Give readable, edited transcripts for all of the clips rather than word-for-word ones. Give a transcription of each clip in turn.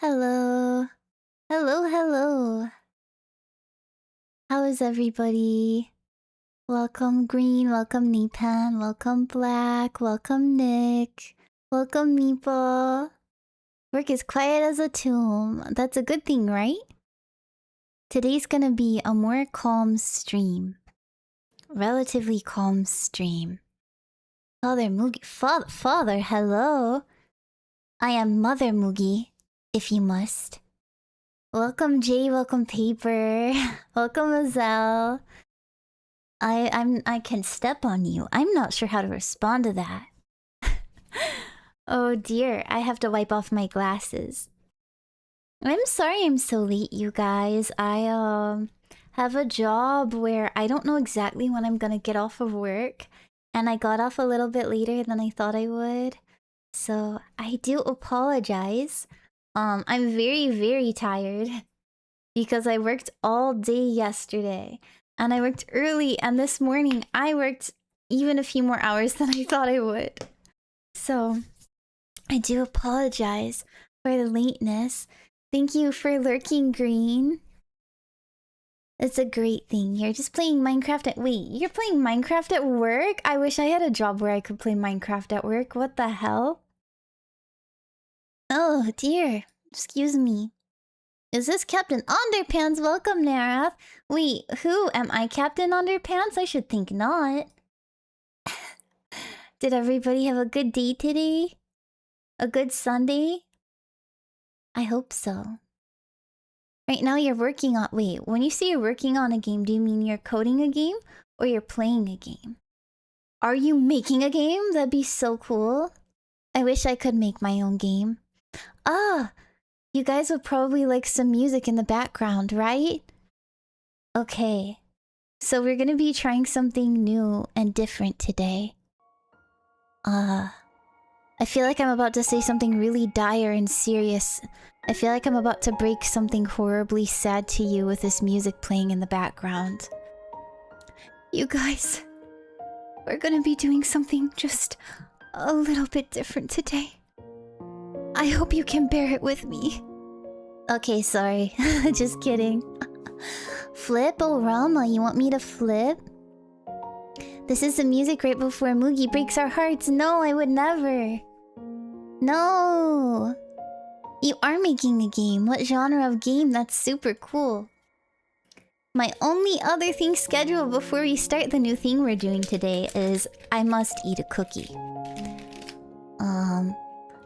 Hello. Hello, hello. How is everybody? Welcome Green, welcome Nipan, welcome Black, welcome Nick, welcome Meeple. Work is quiet as a tomb. That's a good thing, right? Today's gonna be a more calm stream. Relatively calm stream. Father Moogie. Father, hello. I am Mother Moogie, if you must. Welcome Jay, welcome Paper, welcome Azelle. I can step on you. I'm not sure how to respond to that. Oh dear, I have to wipe off my glasses. I'm sorry I'm so late, you guys. I have a job where I don't know exactly when I'm gonna get off of work, and I got off a little bit later than I thought I would. So I do apologize. I'm very, very tired because I worked all day yesterday. And I worked early, and this morning I worked even a few more hours than I thought I would. So, I do apologize for the lateness. Thank you for lurking, Green. It's a great thing. You're just playing Minecraft at— wait, you're playing Minecraft at work? I wish I had a job where I could play Minecraft at work. What the hell? Oh, dear. Excuse me. Is this Captain Underpants? Welcome, Narath. Wait, who? Am I Captain Underpants? I should think not. Did everybody have a good day today? A good Sunday? I hope so. Right now you're working on— wait, when you say you're working on a game, do you mean you're coding a game? Or you're playing a game? Are you making a game? That'd be so cool. I wish I could make my own game. Ah! You guys would probably like some music in the background, right? Okay. So we're gonna be trying something new and different today. I feel like I'm about to say something really dire and serious. I feel like I'm about to break something horribly sad to you with this music playing in the background. You guys, we're gonna be doing something just a little bit different today. I hope you can bear it with me. Okay, sorry. Just kidding. Flip-o-rama, you want me to flip? This is the music right before Moogie breaks our hearts. No, I would never. No. You are making a game. What genre of game? That's super cool. My only other thing scheduled before we start the new thing we're doing today is I must eat a cookie.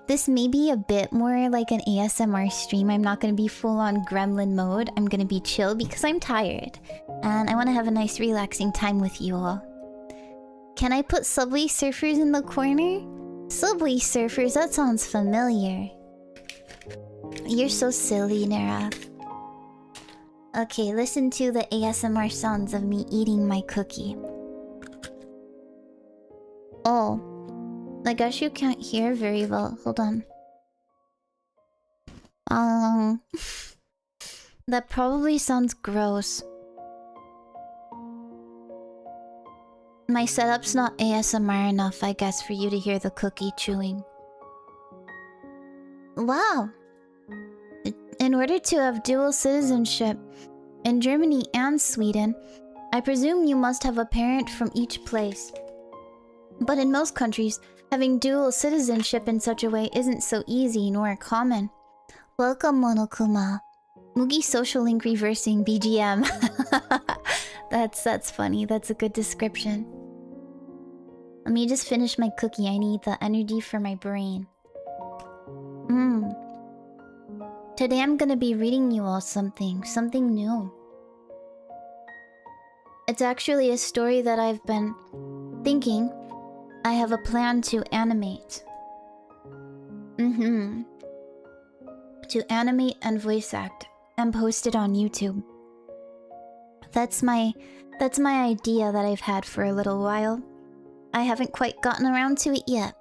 This may be a bit more like an ASMR stream. I'm not gonna be full on gremlin mode. I'm gonna be chill because I'm tired. And I want to have a nice relaxing time with you all. Can I put Subway Surfers in the corner? Subway Surfers, that sounds familiar. You're so silly, Narath. Okay, listen to the ASMR sounds of me eating my cookie. Oh. I guess you can't hear very well. Hold on. That probably sounds gross. My setup's not ASMR enough, I guess, for you to hear the cookie chewing. Wow! In order to have dual citizenship in Germany and Sweden, I presume you must have a parent from each place. But in most countries, having dual citizenship in such a way isn't so easy nor common. Welcome, Monokuma. Mugi social link reversing BGM. That's funny. That's a good description. Let me just finish my cookie. I need the energy for my brain. Today I'm gonna be reading you all something new. It's actually a story that I've been thinking I have a plan to animate. To animate and voice act and post it on YouTube. That's my idea that I've had for a little while. I haven't quite gotten around to it yet.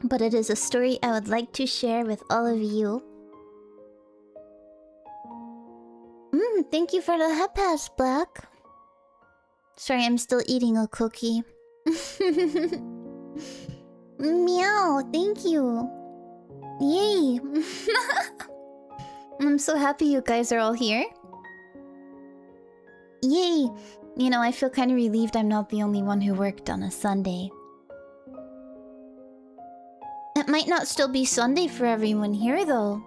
But it is a story I would like to share with all of you. Thank you for the head pass, Black. Sorry, I'm still eating a cookie. Meow, thank you. Yay! I'm so happy you guys are all here. Yay! You know, I feel kind of relieved I'm not the only one who worked on a Sunday. It might not still be Sunday for everyone here, though.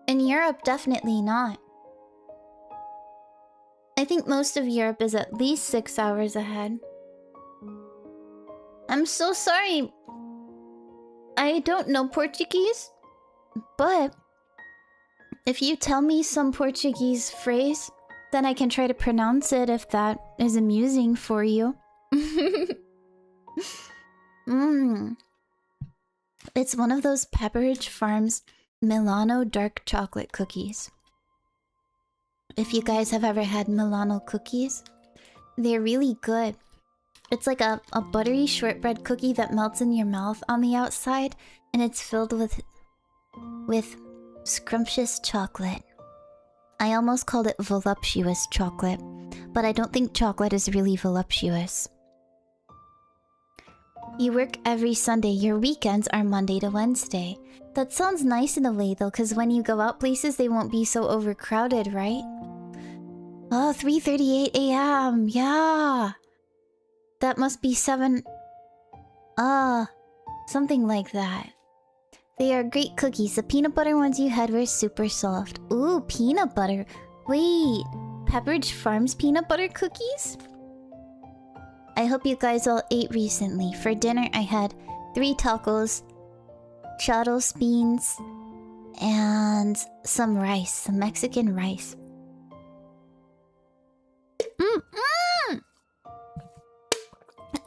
In Europe, definitely not. I think most of Europe is at least 6 hours ahead. I'm so sorry. I don't know Portuguese, but if you tell me some Portuguese phrase, then I can try to pronounce it if that is amusing for you. It's one of those Pepperidge Farms Milano dark chocolate cookies. If you guys have ever had Milano cookies, they're really good. It's like a buttery shortbread cookie that melts in your mouth on the outside, and it's filled with scrumptious chocolate. I almost called it voluptuous chocolate, but I don't think chocolate is really voluptuous. You work every Sunday. Your weekends are Monday to Wednesday. That sounds nice in a way, though, because when you go out places, they won't be so overcrowded, right? Oh, 3:38 a.m. Yeah. That must be 7... something like that. They are great cookies. The peanut butter ones you had were super soft. Ooh, peanut butter. Wait, Pepperidge Farms peanut butter cookies? I hope you guys all ate recently. For dinner, I had 3 tacos, charos beans, and some rice, some Mexican rice.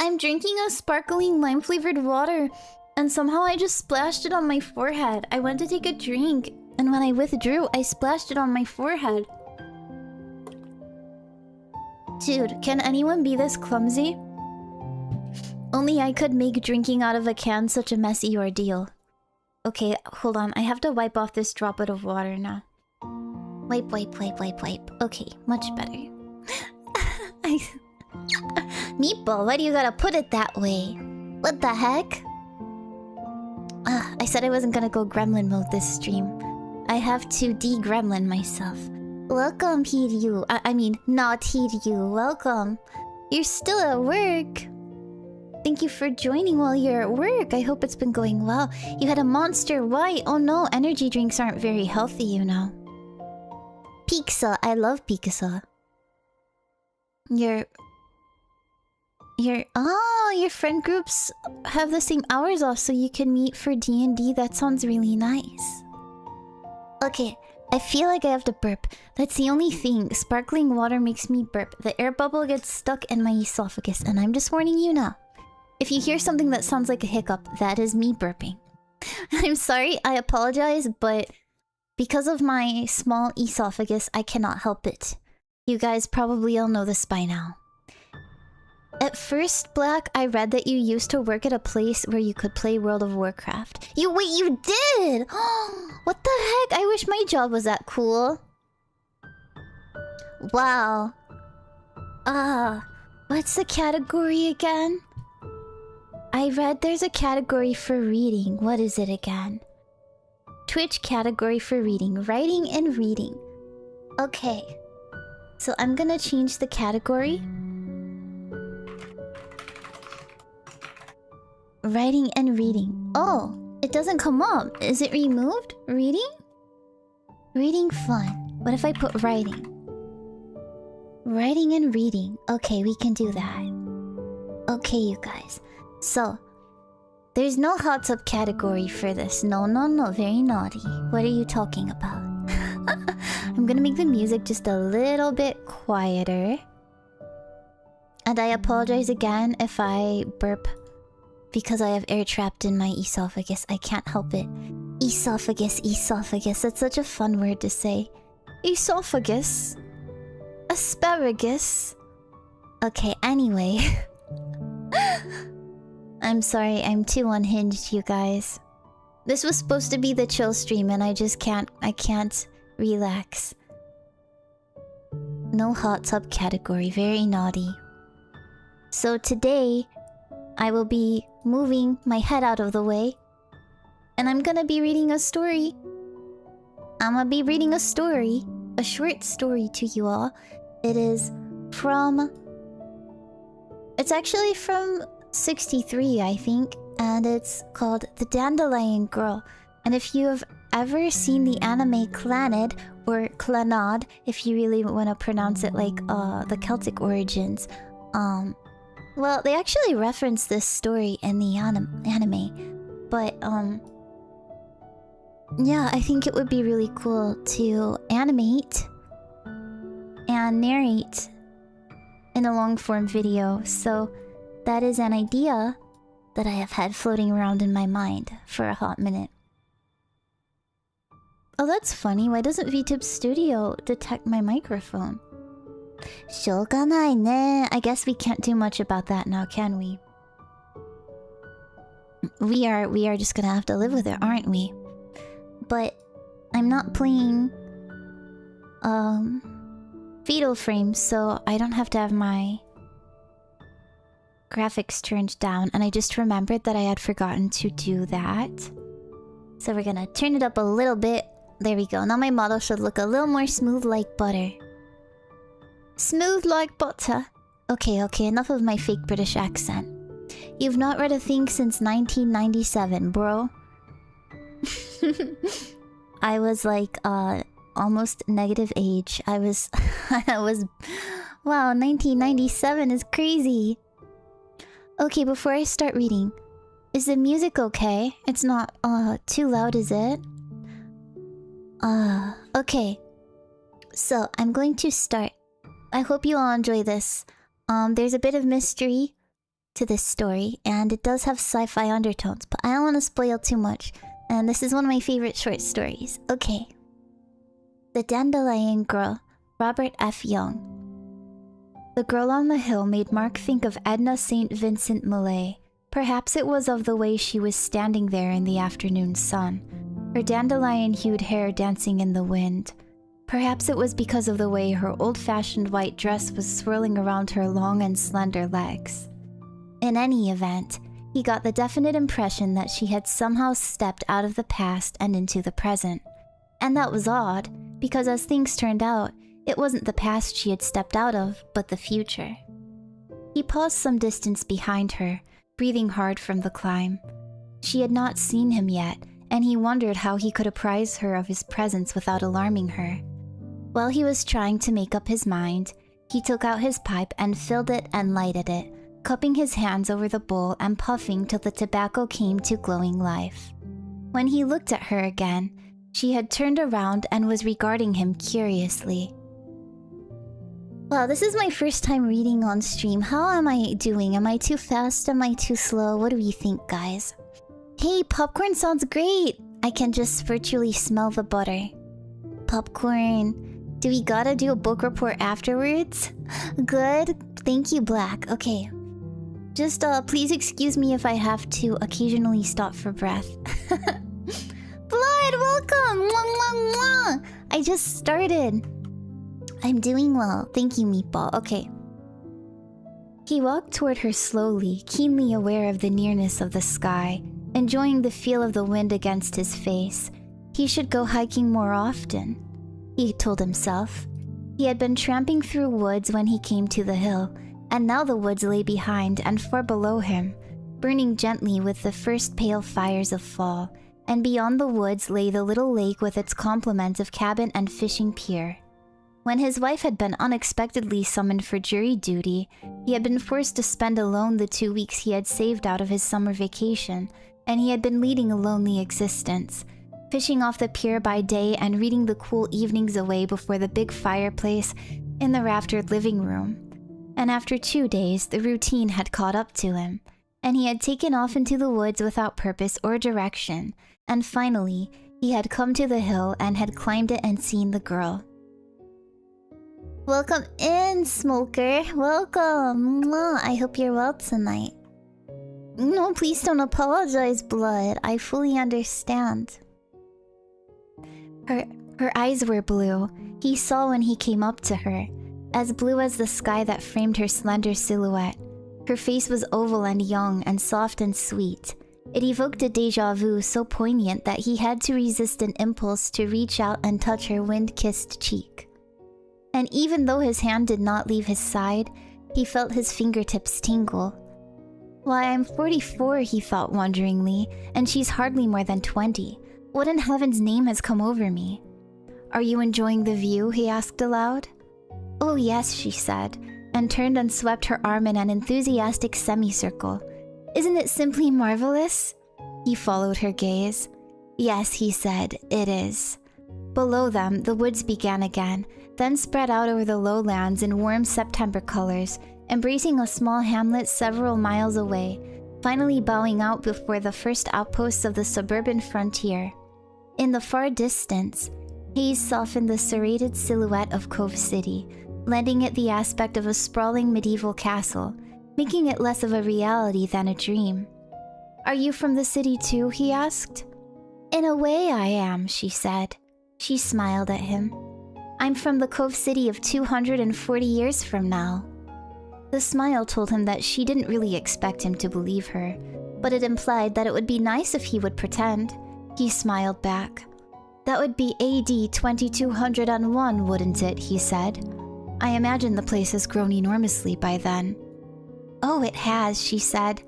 I'm drinking a sparkling lime-flavored water, and somehow I just splashed it on my forehead. I went to take a drink, and when I withdrew, I splashed it on my forehead. Dude, can anyone be this clumsy? Only I could make drinking out of a can such a messy ordeal. Okay, hold on. I have to wipe off this droplet of water now. Wipe, wipe, wipe, wipe, wipe. Okay, much better. Meatball, why do you gotta put it that way? What the heck? I said I wasn't gonna go gremlin mode this stream. I have to de-gremlin myself. Welcome, Hiryu. I mean, not Hiryu. Welcome. You're still at work. Thank you for joining while you're at work. I hope it's been going well. You had a monster. Why? Oh no, energy drinks aren't very healthy, you know. Pizza. I love pizza. Your friend groups have the same hours off so you can meet for D&D. That sounds really nice. Okay, I feel like I have to burp. That's the only thing. Sparkling water makes me burp. The air bubble gets stuck in my esophagus, and I'm just warning you now. If you hear something that sounds like a hiccup, that is me burping. I'm sorry, I apologize, but because of my small esophagus, I cannot help it. You guys probably all know this by now. At first, Black, I read that you used to work at a place where you could play World of Warcraft. Wait, you did? What the heck? I wish my job was that cool. Wow. What's the category again? I read there's a category for reading. What is it again? Twitch category for reading. Writing and reading. Okay. So I'm gonna change the category. Writing and reading. Oh, it doesn't come up. Is it removed? Reading? Reading fun. What if I put writing? Writing and reading. Okay, we can do that. Okay, you guys. So, there's no hot tub category for this. No, very naughty. What are you talking about? I'm gonna make the music just a little bit quieter. And I apologize again if I burp because I have air trapped in my esophagus. I can't help it. Esophagus. That's such a fun word to say. Esophagus. Asparagus. Okay, anyway. I'm sorry, I'm too unhinged, you guys. This was supposed to be the chill stream and I can't relax. No hot tub category, very naughty. So today, I will be moving my head out of the way And I'm gonna be reading a story. I'm gonna be reading a story. A short story to you all. It is from... It's actually from 63, I think. And it's called The Dandelion Girl. And if you have ever seen the anime Clannad, or Clannad, if you really want to pronounce it like the Celtic origins, well, they actually reference this story in the anime. But, yeah, I think it would be really cool to animate and narrate in a long-form video. So that is an idea that I have had floating around in my mind for a hot minute. Oh, that's funny. Why doesn't VTube Studio detect my microphone? しょうがないね. I guess we can't do much about that now, can we? We are just gonna have to live with it, aren't we? But I'm not playing Fatal Frame, so I don't have to have my graphics turned down, and I just remembered that I had forgotten to do that. So we're gonna turn it up a little bit. There we go. Now my model should look a little more smooth like butter. Smooth like butter. Okay, enough of my fake British accent. You've not read a thing since 1997, bro. I was like, almost negative age. I was... Wow, 1997 is crazy. Okay, before I start reading, is the music okay? It's not, too loud, is it? Okay. So, I'm going to start. I hope you all enjoy this. There's a bit of mystery to this story, and it does have sci-fi undertones, but I don't want to spoil too much. And this is one of my favorite short stories. Okay. The Dandelion Girl, Robert F. Young. The girl on the hill made Mark think of Edna St. Vincent Millay. Perhaps it was of the way she was standing there in the afternoon sun, her dandelion-hued hair dancing in the wind. Perhaps it was because of the way her old-fashioned white dress was swirling around her long and slender legs. In any event, he got the definite impression that she had somehow stepped out of the past and into the present. And that was odd, because as things turned out, it wasn't the past she had stepped out of, but the future. He paused some distance behind her, breathing hard from the climb. She had not seen him yet, and he wondered how he could apprise her of his presence without alarming her. While he was trying to make up his mind, he took out his pipe and filled it and lighted it, cupping his hands over the bowl and puffing till the tobacco came to glowing life. When he looked at her again, she had turned around and was regarding him curiously. Wow, this is my first time reading on stream. How am I doing? Am I too fast? Am I too slow? What do you think, guys? Hey, popcorn sounds great! I can just virtually smell the butter. Popcorn. Do we gotta do a book report afterwards? Good. Thank you, Black. Okay. Just, please excuse me if I have to occasionally stop for breath. Blood, welcome! Mwah, mwah, mwah! I just started. I'm doing well. Thank you, Meatball. Okay. He walked toward her slowly, keenly aware of the nearness of the sky, enjoying the feel of the wind against his face. He should go hiking more often, he told himself. He had been tramping through woods when he came to the hill, and now the woods lay behind and far below him, burning gently with the first pale fires of fall, and beyond the woods lay the little lake with its complement of cabin and fishing pier. When his wife had been unexpectedly summoned for jury duty, he had been forced to spend alone the 2 weeks he had saved out of his summer vacation, and he had been leading a lonely existence, fishing off the pier by day and reading the cool evenings away before the big fireplace in the raftered living room. And after 2 days, the routine had caught up to him, and he had taken off into the woods without purpose or direction, and finally, he had come to the hill and had climbed it and seen the girl. Welcome in, Smoker. Welcome. Mwah. I hope you're well tonight. No, please don't apologize, Blood. I fully understand. Her eyes were blue. He saw when he came up to her, as blue as the sky that framed her slender silhouette. Her face was oval and young and soft and sweet. It evoked a déjà vu so poignant that he had to resist an impulse to reach out and touch her wind-kissed cheek. And even though his hand did not leave his side, he felt his fingertips tingle. Why, I'm 44, he thought wonderingly, and she's hardly more than 20. What in heaven's name has come over me? Are you enjoying the view? He asked aloud. Oh yes, she said, and turned and swept her arm in an enthusiastic semicircle. Isn't it simply marvelous? He followed her gaze. Yes, he said, it is. Below them, the woods began again, then spread out over the lowlands in warm September colors, embracing a small hamlet several miles away, finally bowing out before the first outposts of the suburban frontier. In the far distance, haze softened the serrated silhouette of Cove City, lending it the aspect of a sprawling medieval castle, making it less of a reality than a dream. Are you from the city too? He asked. In a way I am, she said. She smiled at him. I'm from the Cove City of 240 years from now. The smile told him that she didn't really expect him to believe her, but it implied that it would be nice if he would pretend. He smiled back. That would be AD 2201, wouldn't it? He said. I imagine the place has grown enormously by then. Oh, it has, she said.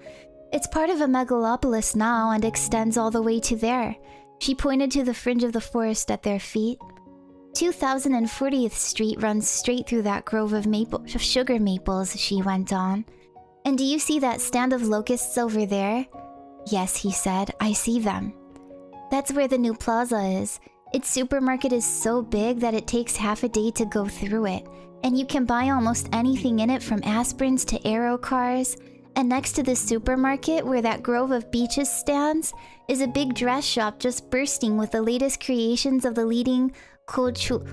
It's part of a megalopolis now and extends all the way to there. She pointed to the fringe of the forest at their feet. 2040th Street runs straight through that grove of sugar maples, she went on. And do you see that stand of locusts over there? Yes, he said, I see them. That's where the new plaza is. Its supermarket is so big that it takes half a day to go through it, and you can buy almost anything in it from aspirins to aero cars. And next to the supermarket, where that grove of beeches stands, is a big dress shop just bursting with the latest creations of the leading couturiers.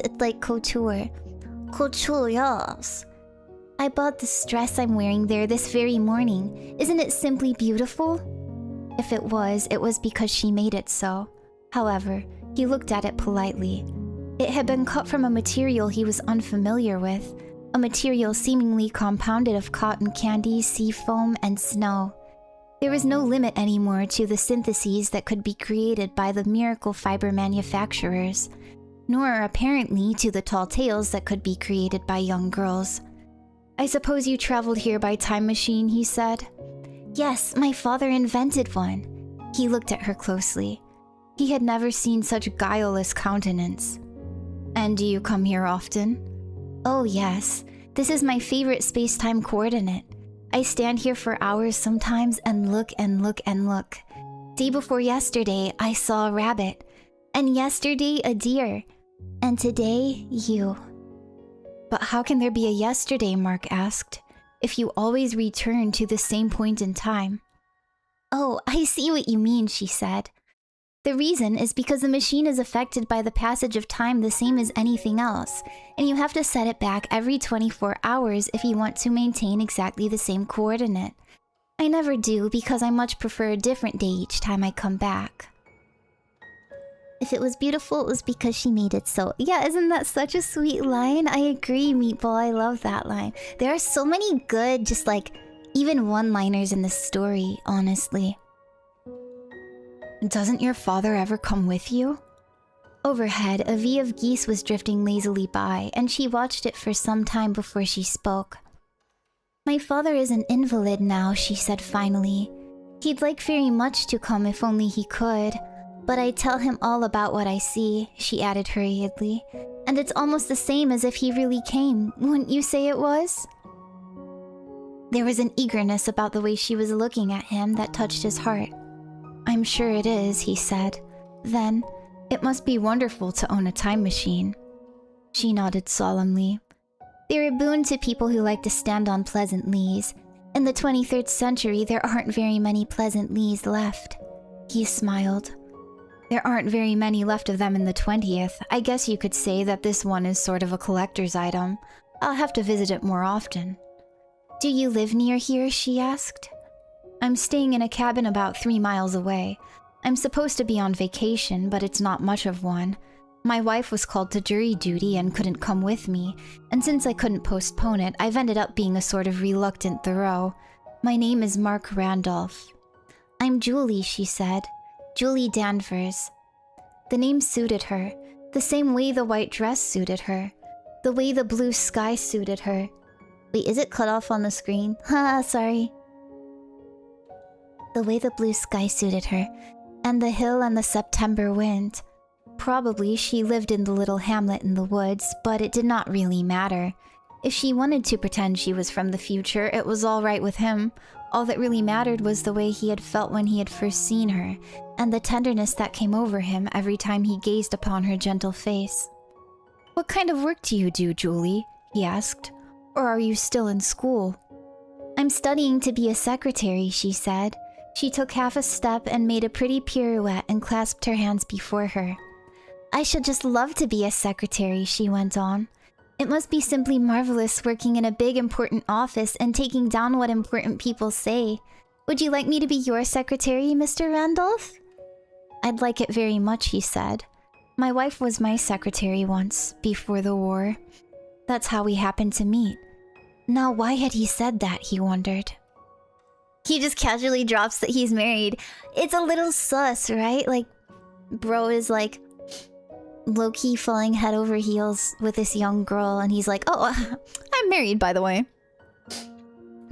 It's like couture. Couturiers. I bought this dress I'm wearing there this very morning. Isn't it simply beautiful? If it was because she made it so. However, he looked at it politely. It had been cut from a material he was unfamiliar with, a material seemingly compounded of cotton candy, sea foam, and snow. There was no limit anymore to the syntheses that could be created by the miracle fiber manufacturers, nor apparently to the tall tales that could be created by young girls. I suppose you traveled here by time machine, he said. Yes, my father invented one. He looked at her closely. He had never seen such guileless countenance. And do you come here often? Oh yes, this is my favorite space-time coordinate. I stand here for hours sometimes and look and look and look. Day before yesterday, I saw a rabbit. And yesterday, a deer. And today, you. But how can there be a yesterday, Mark asked, if you always return to the same point in time? Oh, I see what you mean, she said. The reason is because the machine is affected by the passage of time the same as anything else, and you have to set it back every 24 hours if you want to maintain exactly the same coordinate. I never do because I much prefer a different day each time I come back. If it was beautiful, it was because she made it so. Yeah, isn't that such a sweet line? I agree, Meatball, I love that line. There are so many good, just like, even one-liners in this story, honestly. Doesn't your father ever come with you? Overhead, a V of geese was drifting lazily by, and she watched it for some time before she spoke. My father is an invalid now, she said finally. He'd like very much to come if only he could, but I tell him all about what I see, she added hurriedly, and it's almost the same as if he really came, wouldn't you say it was? There was an eagerness about the way she was looking at him that touched his heart. I'm sure it is, he said. Then, it must be wonderful to own a time machine. She nodded solemnly. They're a boon to people who like to stand on pleasant leas. In the 23rd century, there aren't very many pleasant leas left. He smiled. There aren't very many left of them in the 20th. I guess you could say that this one is sort of a collector's item. I'll have to visit it more often. Do you live near here? She asked. I'm staying in a cabin about 3 miles away. I'm supposed to be on vacation, but it's not much of one. My wife was called to jury duty and couldn't come with me, and since I couldn't postpone it, I've ended up being a sort of reluctant Thoreau. My name is Mark Randolph. I'm Julie, she said. Julie Danvers. The name suited her, the same way the white dress suited her, the way the blue sky suited her. Wait, is it cut off on the screen? Haha, sorry. The way the blue sky suited her, and the hill and the September wind. Probably she lived in the little hamlet in the woods, but it did not really matter. If she wanted to pretend she was from the future, it was all right with him. All that really mattered was the way he had felt when he had first seen her, and the tenderness that came over him every time he gazed upon her gentle face. "What kind of work do you do, Julie?" he asked. "Or are you still in school?" "I'm studying to be a secretary," she said. She took half a step and made a pretty pirouette and clasped her hands before her. "I should just love to be a secretary," she went on. "It must be simply marvelous working in a big important office and taking down what important people say. Would you like me to be your secretary, Mr. Randolph?" "I'd like it very much," he said. "My wife was my secretary once, before the war. That's how we happened to meet." Now, why had he said that, he wondered. He just casually drops that he's married. It's a little sus, right? Like, bro is like low-key falling head over heels with this young girl, and he's like, "Oh, I'm married, by the way."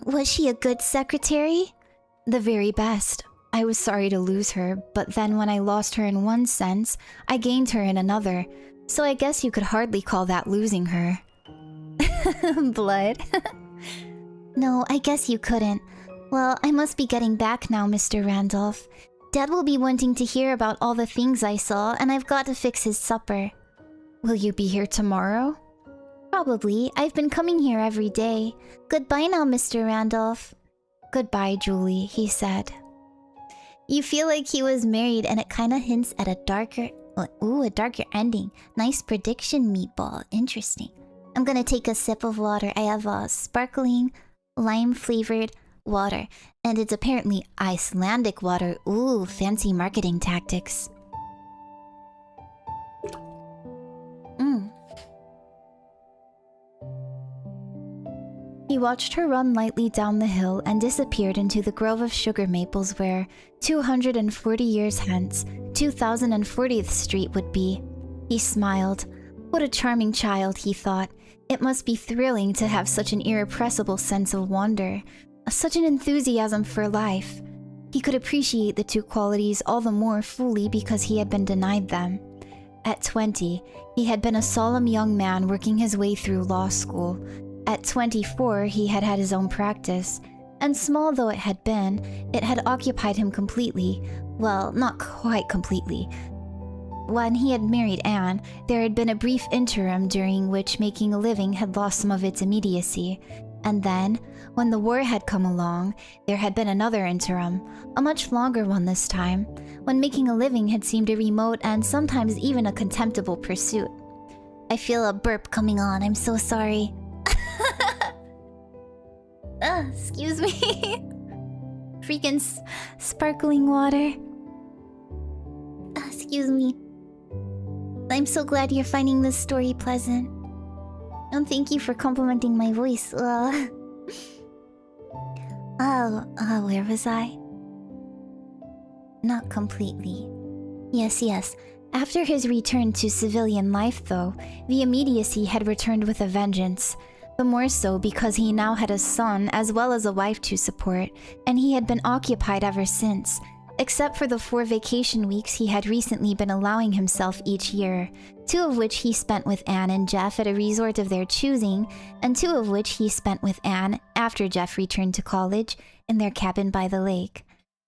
Was she a good secretary? The very best. I was sorry to lose her, but then when I lost her in one sense, I gained her in another. So I guess you could hardly call that losing her. Blood. No, I guess you couldn't. Well, I must be getting back now, Mr. Randolph. Dad will be wanting to hear about all the things I saw, and I've got to fix his supper. Will you be here tomorrow? Probably. I've been coming here every day. Goodbye now, Mr. Randolph. Goodbye, Julie, he said. You feel like he was married, and it kind of hints at a darker ending. Nice prediction, Meatball. Interesting. I'm gonna take a sip of water. I have a sparkling, lime-flavored water, and it's apparently Icelandic water. Ooh, fancy marketing tactics. He watched her run lightly down the hill and disappeared into the grove of sugar maples where, 240 years hence, 2040th Street would be. He smiled. What a charming child, he thought. It must be thrilling to have such an irrepressible sense of wonder, such an enthusiasm for life. He could appreciate the two qualities all the more fully because he had been denied them. At 20, he had been a solemn young man working his way through law school. At 24, he had had his own practice, and small though it had occupied him completely. Well, not quite completely. When he had married Anne, there had been a brief interim during which making a living had lost some of its immediacy. And then, when the war had come along, there had been another interim, a much longer one this time, when making a living had seemed a remote and sometimes even a contemptible pursuit. I feel a burp coming on, I'm so sorry. Excuse me. Freaking sparkling water. Excuse me. I'm so glad you're finding this story pleasant. And thank you for complimenting my voice. Where was I? Not completely. Yes. After his return to civilian life, though, the immediacy had returned with a vengeance. The more so because he now had a son as well as a wife to support, and he had been occupied ever since, except for the 4 vacation weeks he had recently been allowing himself each year, 2 of which he spent with Anne and Jeff at a resort of their choosing, and 2 of which he spent with Anne, after Jeff returned to college, in their cabin by the lake.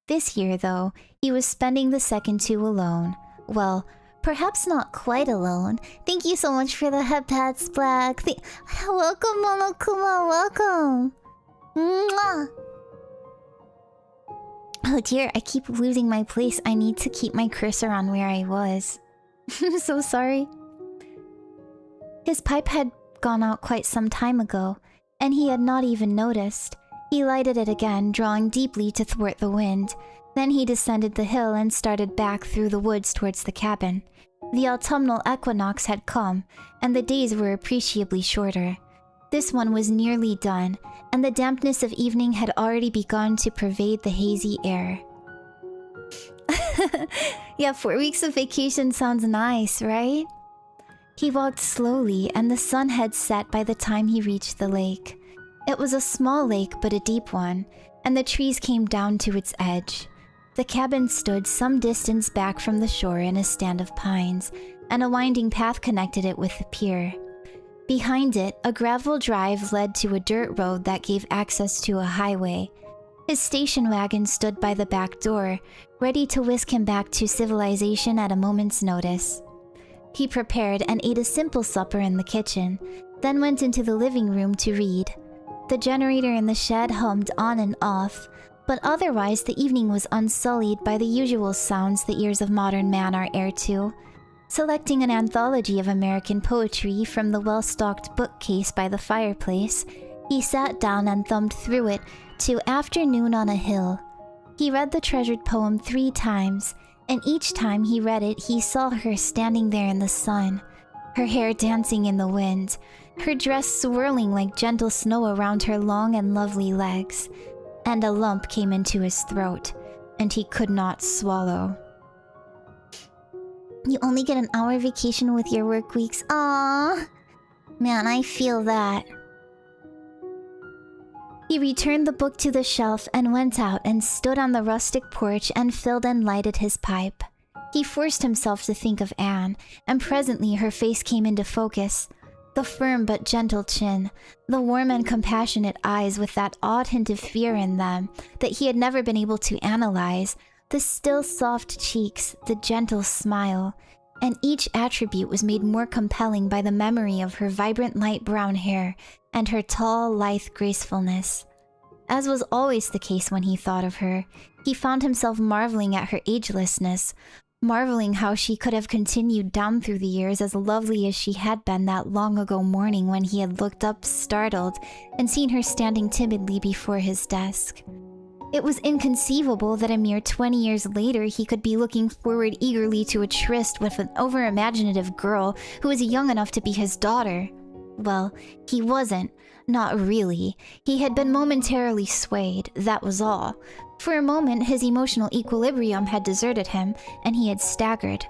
This year, though, he was spending the second 2 alone. Well, perhaps not quite alone. Thank you so much for the head pats, Black. Welcome, Monokuma, welcome! Mwah! Oh dear, I keep losing my place. I need to keep my cursor on where I was. I'm so sorry. His pipe had gone out quite some time ago, and he had not even noticed. He lighted it again, drawing deeply to thwart the wind. Then he descended the hill and started back through the woods towards the cabin. The autumnal equinox had come, and the days were appreciably shorter. This one was nearly done, and the dampness of evening had already begun to pervade the hazy air. Yeah, 4 weeks of vacation sounds nice, right? He walked slowly, and the sun had set by the time he reached the lake. It was a small lake, but a deep one, and the trees came down to its edge. The cabin stood some distance back from the shore in a stand of pines, and a winding path connected it with the pier. Behind it, a gravel drive led to a dirt road that gave access to a highway. His station wagon stood by the back door, ready to whisk him back to civilization at a moment's notice. He prepared and ate a simple supper in the kitchen, then went into the living room to read. The generator in the shed hummed on and off, but otherwise the evening was unsullied by the usual sounds the ears of modern man are heir to. Selecting an anthology of American poetry from the well-stocked bookcase by the fireplace, he sat down and thumbed through it to Afternoon on a Hill. He read the treasured poem 3 times, and each time he read it, he saw her standing there in the sun, her hair dancing in the wind, her dress swirling like gentle snow around her long and lovely legs, and a lump came into his throat, and he could not swallow. You only get an hour vacation with your work weeks. Aww. Man, I feel that. He returned the book to the shelf and went out and stood on the rustic porch and filled and lighted his pipe. He forced himself to think of Anne, and presently her face came into focus. The firm but gentle chin, the warm and compassionate eyes with that odd hint of fear in them that he had never been able to analyze, the still soft cheeks, the gentle smile, and each attribute was made more compelling by the memory of her vibrant light brown hair and her tall, lithe gracefulness. As was always the case when he thought of her, he found himself marveling at her agelessness, marveling how she could have continued down through the years as lovely as she had been that long ago morning when he had looked up startled and seen her standing timidly before his desk. It was inconceivable that a mere 20 years later he could be looking forward eagerly to a tryst with an over-imaginative girl who was young enough to be his daughter. Well, he wasn't. Not really. He had been momentarily swayed, that was all. For a moment, his emotional equilibrium had deserted him, and he had staggered.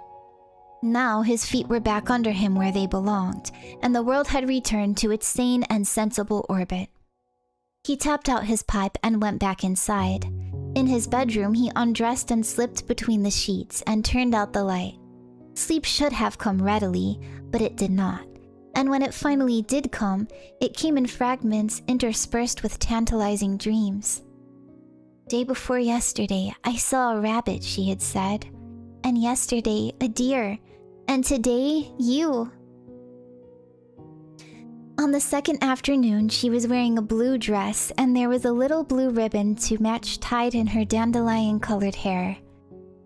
Now his feet were back under him where they belonged, and the world had returned to its sane and sensible orbit. He tapped out his pipe and went back inside. In his bedroom, he undressed and slipped between the sheets and turned out the light. Sleep should have come readily, but it did not. And when it finally did come, it came in fragments interspersed with tantalizing dreams. Day before yesterday, I saw a rabbit, she had said. And yesterday, a deer. And today, you. On the second afternoon, she was wearing a blue dress, and there was a little blue ribbon to match tied in her dandelion-colored hair.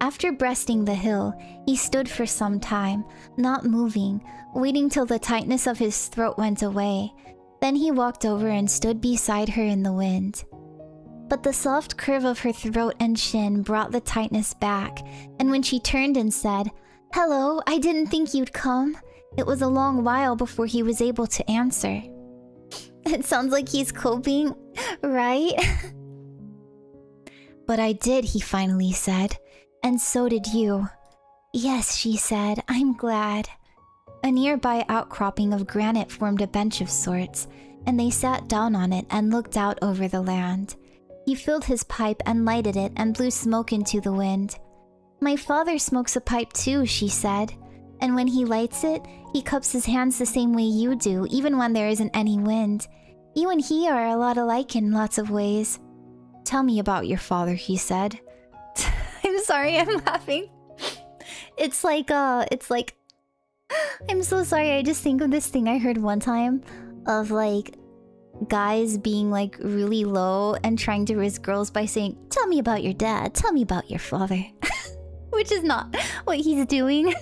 After breasting the hill, he stood for some time, not moving, waiting till the tightness of his throat went away. Then he walked over and stood beside her in the wind. But the soft curve of her throat and chin brought the tightness back, and when she turned and said, "Hello, I didn't think you'd come," it was a long while before he was able to answer. It sounds like he's coping, right? But I did, he finally said. And so did you. Yes, she said, I'm glad. A nearby outcropping of granite formed a bench of sorts, and they sat down on it and looked out over the land. He filled his pipe and lighted it and blew smoke into the wind. My father smokes a pipe too, she said. And when he lights it, he cups his hands the same way you do, even when there isn't any wind. You and he are a lot alike in lots of ways. Tell me about your father, he said. I'm sorry, I'm laughing. It's like, I'm so sorry, I just think of this thing I heard one time of, like, guys being, like, really low and trying to raise girls by saying, tell me about your dad, tell me about your father. Which is not what he's doing.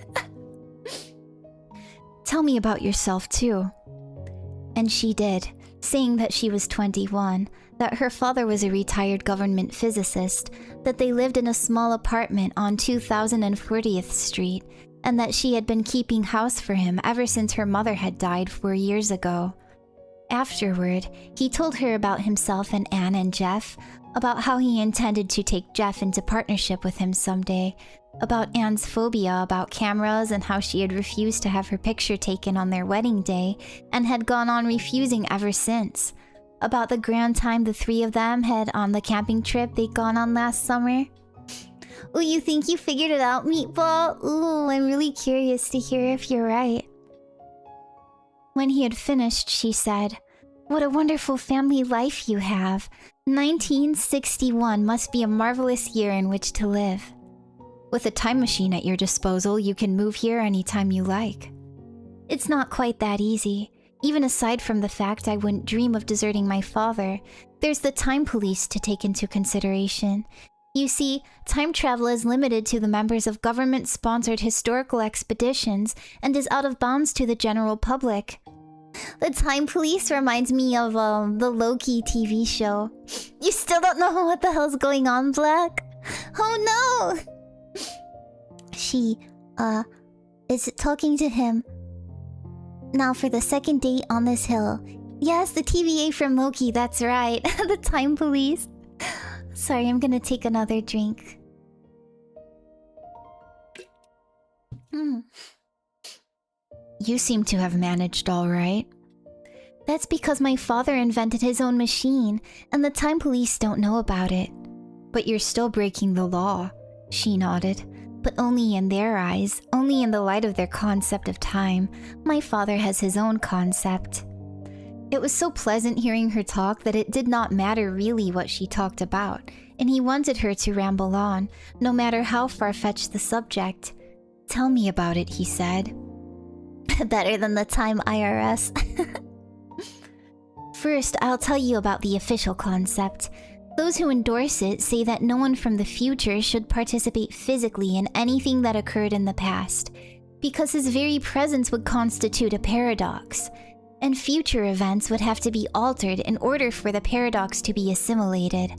Tell me about yourself, too. And she did, saying that she was 21, that her father was a retired government physicist, that they lived in a small apartment on 2040th Street, and that she had been keeping house for him ever since her mother had died 4 years ago. Afterward, he told her about himself and Anne and Jeff, about how he intended to take Jeff into partnership with him someday, about Anne's phobia about cameras and how she had refused to have her picture taken on their wedding day and had gone on refusing ever since, about the grand time the three of them had on the camping trip they'd gone on last summer. Oh, you think you figured it out, Meatball? Ooh, I'm really curious to hear if you're right. When he had finished, she said, "What a wonderful family life you have. 1961 must be a marvelous year in which to live. With a time machine at your disposal, you can move here anytime you like." It's not quite that easy. Even aside from the fact I wouldn't dream of deserting my father, there's the time police to take into consideration. You see, time travel is limited to the members of government-sponsored historical expeditions and is out of bounds to the general public. The time police reminds me of the Loki TV show. You still don't know what the hell's going on, Black? Oh no! She, is talking to him. Now for the second date on this hill. Yes, the TVA from Loki, that's right. The time police. Sorry, I'm gonna take another drink. You seem to have managed all right. That's because my father invented his own machine, and the time police don't know about it. But you're still breaking the law, she nodded. But only in their eyes, only in the light of their concept of time. My father has his own concept. It was so pleasant hearing her talk that it did not matter really what she talked about, and he wanted her to ramble on, no matter how far-fetched the subject. "Tell me about it," he said. Better than the time IRS. First, I'll tell you about the official concept. Those who endorse it say that no one from the future should participate physically in anything that occurred in the past, because his very presence would constitute a paradox, and future events would have to be altered in order for the paradox to be assimilated.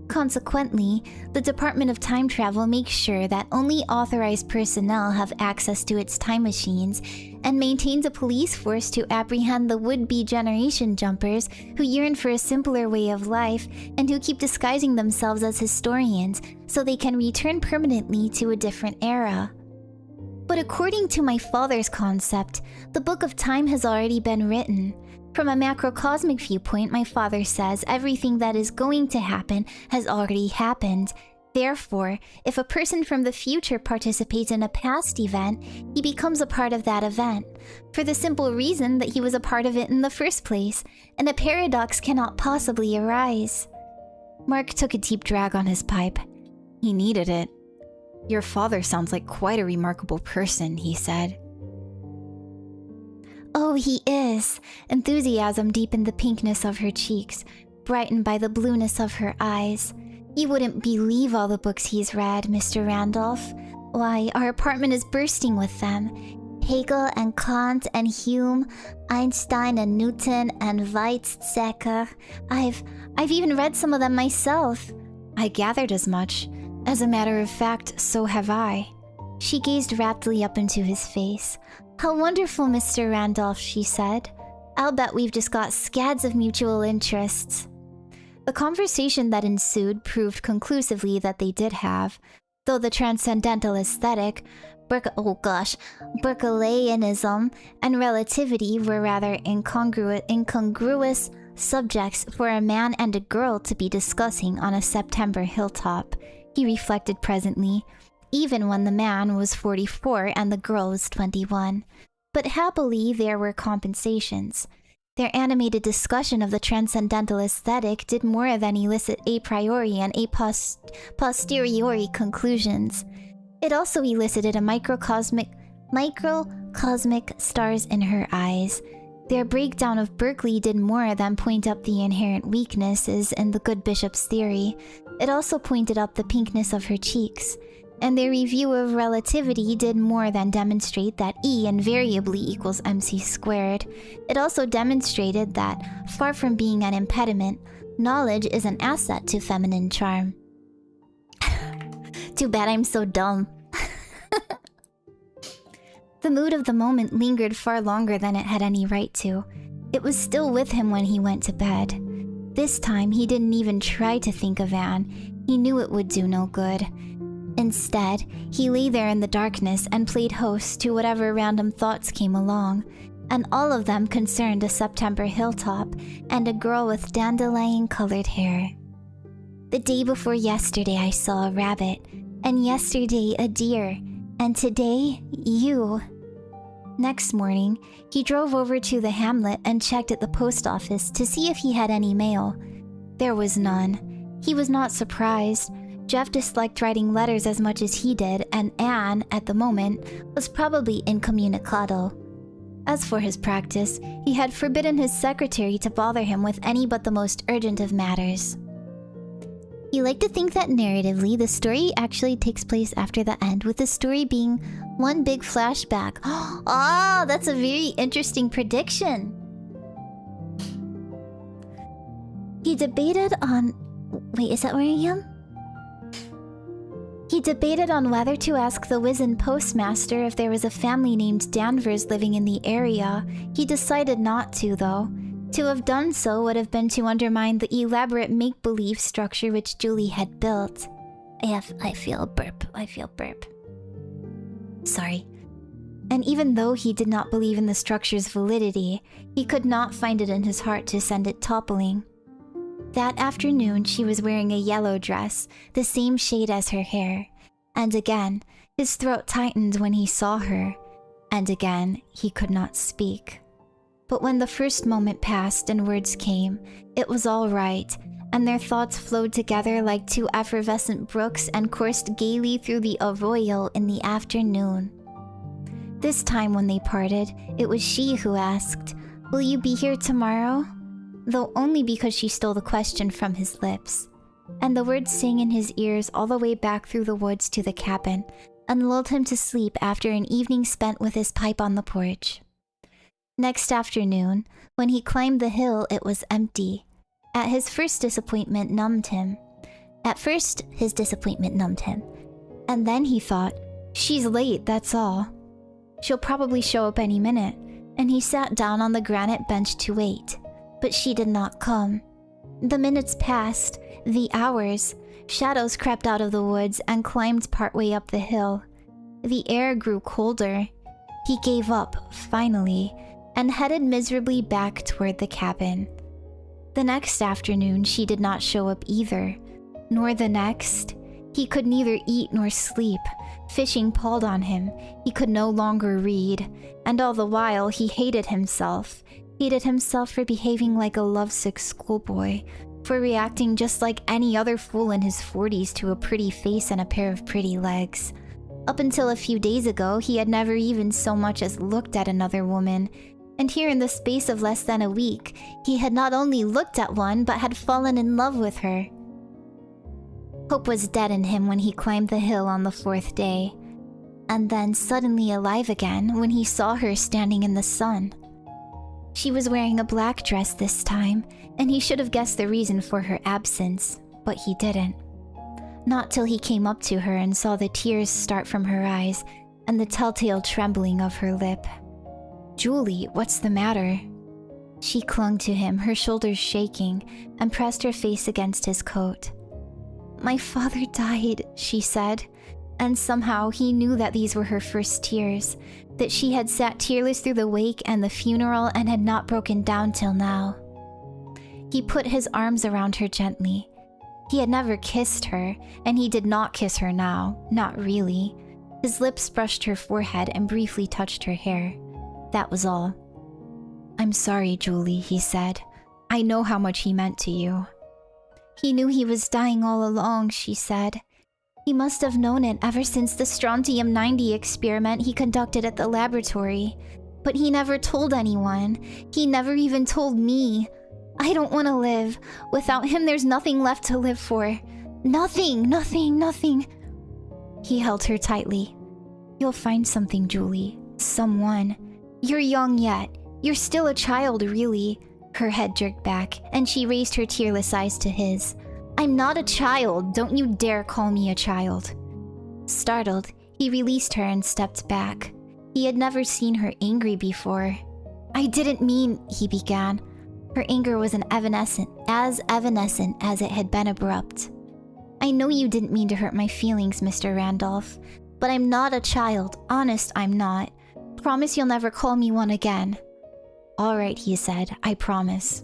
Consequently, the Department of Time Travel makes sure that only authorized personnel have access to its time machines and maintains a police force to apprehend the would-be generation jumpers who yearn for a simpler way of life and who keep disguising themselves as historians so they can return permanently to a different era. But according to my father's concept, the Book of Time has already been written. From a macrocosmic viewpoint, my father says everything that is going to happen has already happened. Therefore, if a person from the future participates in a past event, he becomes a part of that event, for the simple reason that he was a part of it in the first place, and a paradox cannot possibly arise. Mark took a deep drag on his pipe. He needed it. "Your father sounds like quite a remarkable person," he said. Oh, he is. Enthusiasm deepened the pinkness of her cheeks, brightened by the blueness of her eyes. You wouldn't believe all the books he's read, Mr. Randolph. Why, our apartment is bursting with them. Hegel and Kant and Hume, Einstein and Newton and Weizsäcker. I've even read some of them myself. I gathered as much. As a matter of fact, so have I. She gazed raptly up into his face. How wonderful, Mr. Randolph, she said. I'll bet we've just got scads of mutual interests. The conversation that ensued proved conclusively that they did have, though the transcendental aesthetic, Berkeleyanism, and relativity were rather incongruous subjects for a man and a girl to be discussing on a September hilltop, he reflected presently, even when the man was 44 and the girl was 21. But happily there were compensations. Their animated discussion of the transcendental aesthetic did more than elicit a priori and a posteriori conclusions. It also elicited a microcosmic stars in her eyes. Their breakdown of Berkeley did more than point up the inherent weaknesses in the good bishop's theory. It also pointed up the pinkness of her cheeks. And their review of relativity did more than demonstrate that E invariably equals mc squared. It also demonstrated that, far from being an impediment, knowledge is an asset to feminine charm. Too bad I'm so dumb. The mood of the moment lingered far longer than it had any right to. It was still with him when he went to bed. This time, he didn't even try to think of Anne. He knew it would do no good. Instead, he lay there in the darkness and played host to whatever random thoughts came along, and all of them concerned a September hilltop and a girl with dandelion-colored hair. The day before yesterday I saw a rabbit, and yesterday a deer, and today, you. Next morning, he drove over to the hamlet and checked at the post office to see if he had any mail. There was none. He was not surprised. Jeff disliked writing letters as much as he did, and Anne, at the moment, was probably incommunicado. As for his practice, he had forbidden his secretary to bother him with any but the most urgent of matters. You like to think that narratively, the story actually takes place after the end, with the story being one big flashback. Oh, that's a very interesting prediction. He debated on... Wait, is that where I am? He debated on whether to ask the wizened postmaster if there was a family named Danvers living in the area. He decided not to, though. To have done so would have been to undermine the elaborate make-believe structure which Julie had built. I feel burp. Sorry. And even though he did not believe in the structure's validity, he could not find it in his heart to send it toppling. That afternoon, she was wearing a yellow dress, the same shade as her hair. And again, his throat tightened when he saw her. And again, he could not speak. But when the first moment passed and words came, it was all right, and their thoughts flowed together like two effervescent brooks and coursed gaily through the arroyo in the afternoon. This time when they parted, it was she who asked, "Will you be here tomorrow?" Though only because she stole the question from his lips. And the words sang in his ears all the way back through the woods to the cabin, and lulled him to sleep after an evening spent with his pipe on the porch. Next afternoon, when he climbed the hill, it was empty. At his first disappointment numbed him. And then he thought, she's late, that's all. She'll probably show up any minute, and he sat down on the granite bench to wait. But she did not come. The minutes passed, the hours. Shadows crept out of the woods and climbed partway up the hill. The air grew colder. He gave up, finally, and headed miserably back toward the cabin. The next afternoon, she did not show up either. Nor the next. He could neither eat nor sleep. Fishing palled on him. He could no longer read. And all the while, he hated himself. Hated himself for behaving like a lovesick schoolboy, for reacting just like any other fool in his 40s to a pretty face and a pair of pretty legs. Up until a few days ago, he had never even so much as looked at another woman, and here in the space of less than a week, he had not only looked at one, but had fallen in love with her. Hope was dead in him when he climbed the hill on the 4th day, and then suddenly alive again when he saw her standing in the sun. She was wearing a black dress this time, and he should have guessed the reason for her absence, but he didn't. Not till he came up to her and saw the tears start from her eyes and the telltale trembling of her lip. "Julie, what's the matter?" She clung to him, her shoulders shaking, and pressed her face against his coat. "My father died," she said, and somehow he knew that these were her first tears, that she had sat tearless through the wake and the funeral and had not broken down till now. He put his arms around her gently. He had never kissed her, and he did not kiss her now, not really. His lips brushed her forehead and briefly touched her hair. That was all. "I'm sorry, Julie," he said. "I know how much he meant to you." "He knew he was dying all along," she said. "He must have known it ever since the strontium-90 experiment he conducted at the laboratory. But he never told anyone. He never even told me. I don't want to live. Without him, there's nothing left to live for. Nothing, nothing, nothing." He held her tightly. "You'll find something, Julie. Someone. You're young yet. You're still a child, really." Her head jerked back, and she raised her tearless eyes to his. "I'm not a child. Don't you dare call me a child." Startled, he released her and stepped back. He had never seen her angry before. I didn't mean," he began. Her anger was as evanescent as it had been abrupt. "I know you didn't mean to hurt my feelings, Mr. Randolph, but I'm not a child. Honest, I'm not. Promise you'll never call me one again." "All right," he said, "I promise."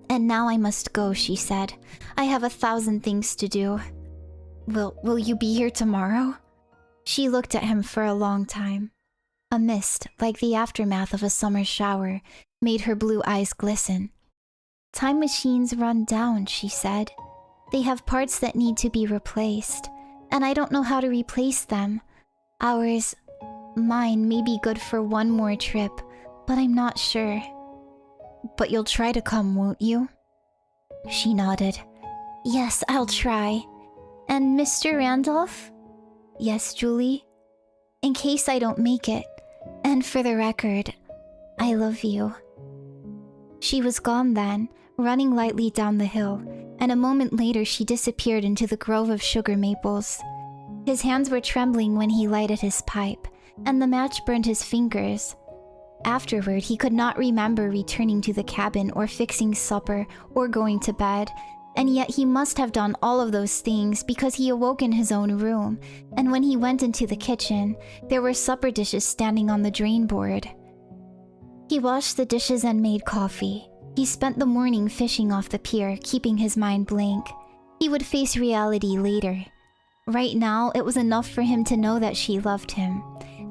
"And now I must go," she said. "I have 1,000 things to do." Will you be here tomorrow?" She looked at him for a long time. A mist, like the aftermath of a summer shower, made her blue eyes glisten. "Time machines run down," she said. "They have parts that need to be replaced, and I don't know how to replace them. Mine may be good for one more trip, but I'm not sure." "But you'll try to come, won't you?" She nodded. "Yes, I'll try. And Mr. Randolph?" "Yes, Julie?" "In case I don't make it, and for the record, I love you." She was gone then, running lightly down the hill, and a moment later she disappeared into the grove of sugar maples. His hands were trembling when he lighted his pipe, and the match burned his fingers. Afterward, he could not remember returning to the cabin or fixing supper or going to bed, and yet he must have done all of those things because he awoke in his own room, and when he went into the kitchen, there were supper dishes standing on the drain board. He washed the dishes and made coffee. He spent the morning fishing off the pier, keeping his mind blank. He would face reality later. Right now, it was enough for him to know that she loved him,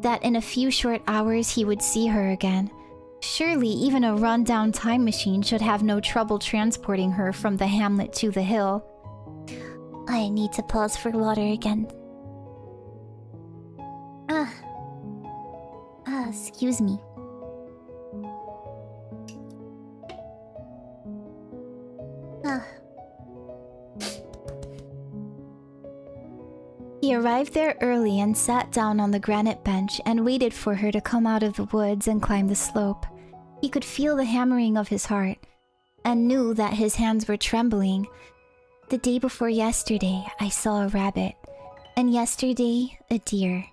that in a few short hours he would see her again. Surely even a run-down time machine should have no trouble transporting her from the hamlet to the hill. I need to pause for water again. Excuse me. He arrived there early and sat down on the granite bench and waited for her to come out of the woods and climb the slope. He could feel the hammering of his heart and knew that his hands were trembling. "The day before yesterday, I saw a rabbit, and yesterday, a deer,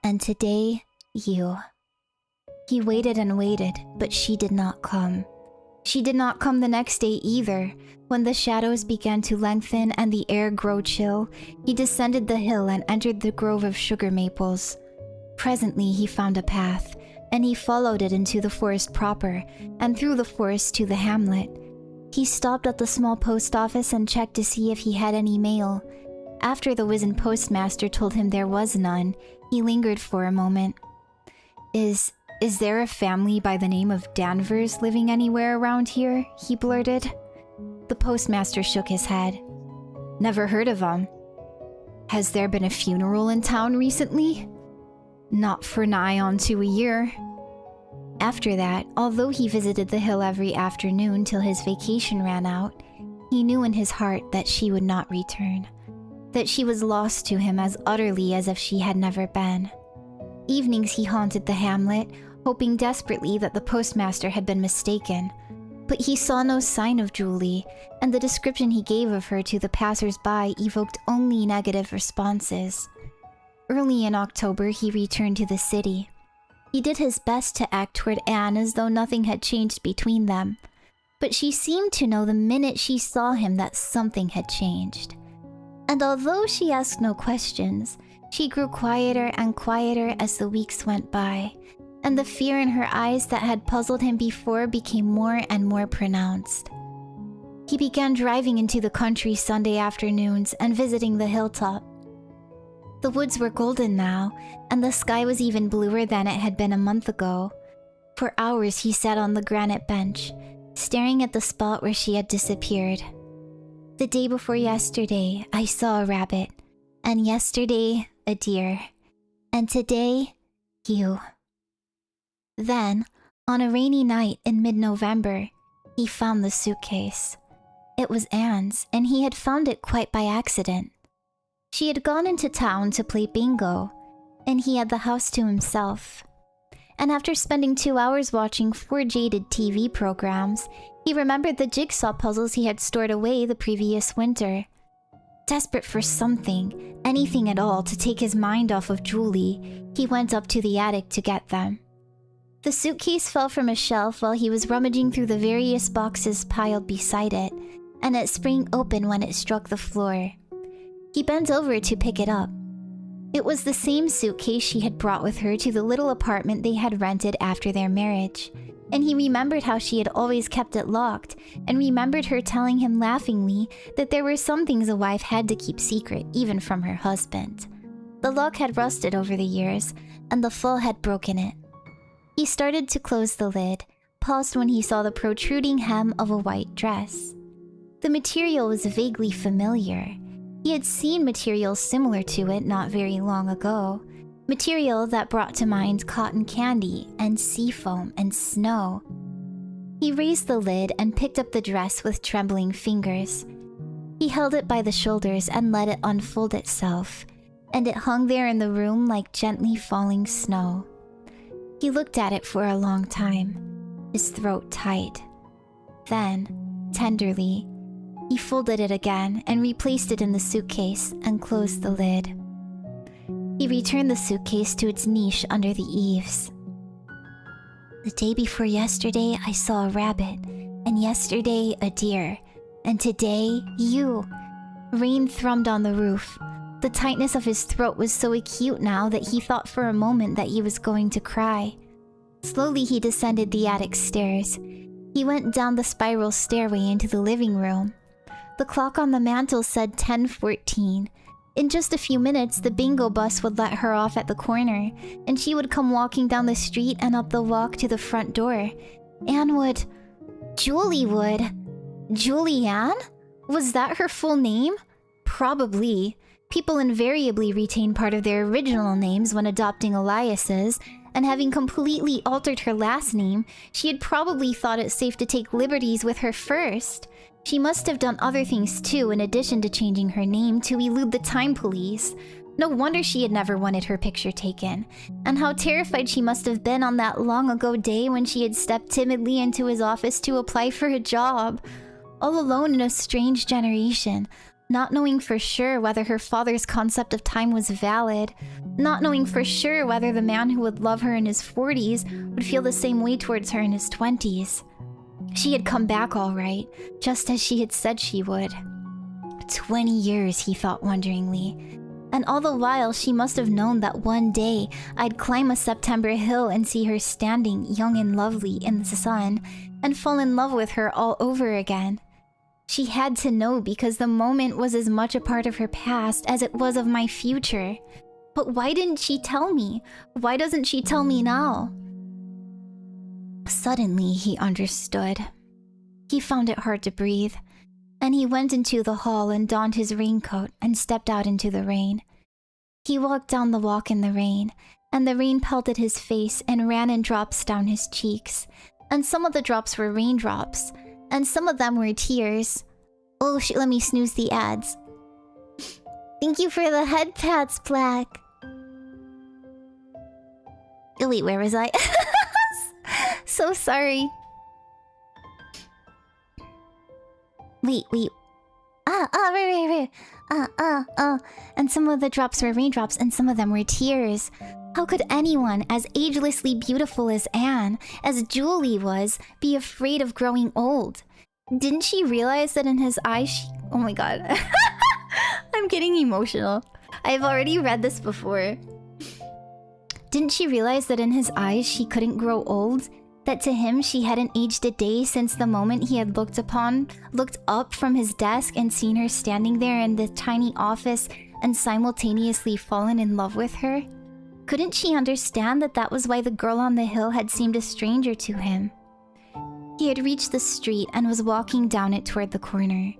and today, you." He waited and waited, but she did not come. She did not come the next day either. When the shadows began to lengthen and the air grow chill, he descended the hill and entered the grove of sugar maples. Presently he found a path, and he followed it into the forest proper, and through the forest to the hamlet. He stopped at the small post office and checked to see if he had any mail. After the wizened postmaster told him there was none, he lingered for a moment. Is there a family by the name of Danvers living anywhere around here?" he blurted. The postmaster shook his head. "Never heard of 'em." "Has there been a funeral in town recently?" "Not for nigh on to a year." After that, although he visited the hill every afternoon till his vacation ran out, he knew in his heart that she would not return, that she was lost to him as utterly as if she had never been. Evenings he haunted the hamlet, hoping desperately that the postmaster had been mistaken. But he saw no sign of Julie, and the description he gave of her to the passers-by evoked only negative responses. Early in October, he returned to the city. He did his best to act toward Anne as though nothing had changed between them, but she seemed to know the minute she saw him that something had changed. And although she asked no questions, she grew quieter and quieter as the weeks went by, and the fear in her eyes that had puzzled him before became more and more pronounced. He began driving into the country Sunday afternoons and visiting the hilltop. The woods were golden now, and the sky was even bluer than it had been a month ago. For hours he sat on the granite bench, staring at the spot where she had disappeared. "The day before yesterday, I saw a rabbit, and yesterday, a deer, and today, you." Then, on a rainy night in mid-November, he found the suitcase. It was Anne's, and he had found it quite by accident. She had gone into town to play bingo, and he had the house to himself. And after spending 2 hours watching 4 jaded TV programs, he remembered the jigsaw puzzles he had stored away the previous winter. Desperate for something, anything at all, to take his mind off of Julie, he went up to the attic to get them. The suitcase fell from a shelf while he was rummaging through the various boxes piled beside it, and it sprang open when it struck the floor. He bent over to pick it up. It was the same suitcase she had brought with her to the little apartment they had rented after their marriage, and he remembered how she had always kept it locked, and remembered her telling him laughingly that there were some things a wife had to keep secret, even from her husband. The lock had rusted over the years, and the fall had broken it. He started to close the lid, paused when he saw the protruding hem of a white dress. The material was vaguely familiar. He had seen material similar to it not very long ago. Material that brought to mind cotton candy and sea foam and snow. He raised the lid and picked up the dress with trembling fingers. He held it by the shoulders and let it unfold itself, and it hung there in the room like gently falling snow. He looked at it for a long time, his throat tight. Then, tenderly, he folded it again and replaced it in the suitcase and closed the lid. He returned the suitcase to its niche under the eaves. The day before yesterday, I saw a rabbit, and yesterday, a deer, and today, you. Rain thrummed on the roof. The tightness of his throat was so acute now that he thought for a moment that he was going to cry. Slowly, he descended the attic stairs. He went down the spiral stairway into the living room. The clock on the mantel said 10:14. In just a few minutes, the bingo bus would let her off at the corner, and she would come walking down the street and up the walk to the front door. Anne would... Julie would... Julianne? Was that her full name? Probably. People invariably retain part of their original names when adopting aliases, and having completely altered her last name, she had probably thought it safe to take liberties with her first. She must have done other things too, in addition to changing her name to elude the time police. No wonder she had never wanted her picture taken. And how terrified she must have been on that long ago day when she had stepped timidly into his office to apply for a job. All alone in a strange generation, not knowing for sure whether her father's concept of time was valid, not knowing for sure whether the man who would love her in his 40s would feel the same way towards her in his 20s. She had come back all right, just as she had said she would. 20 years, he thought wonderingly. And all the while, she must have known that one day I'd climb a September hill and see her standing, young and lovely, in the sun, and fall in love with her all over again. She had to know because the moment was as much a part of her past as it was of my future. But why didn't she tell me? Why doesn't she tell me now? Suddenly, he understood. He found it hard to breathe, and he went into the hall and donned his raincoat and stepped out into the rain. He walked down the walk in the rain, and the rain pelted his face and ran in drops down his cheeks. And some of the drops were raindrops, and some of them were tears. Oh shit, let me snooze the ads. Thank you for the head pats, Black. Oh wait, where was I? So sorry. Wait. Right. And some of the drops were raindrops and some of them were tears. How could anyone as agelessly beautiful as Anne, as Julie was, be afraid of growing old? Didn't she realize that in his eyes she... Oh my god. I'm getting emotional. I've already read this before. Didn't she realize that in his eyes she couldn't grow old? That to him she hadn't aged a day since the moment he had looked up from his desk and seen her standing there in the tiny office and simultaneously fallen in love with her? Couldn't she understand that that was why the girl on the hill had seemed a stranger to him? He had reached the street and was walking down it toward the corner.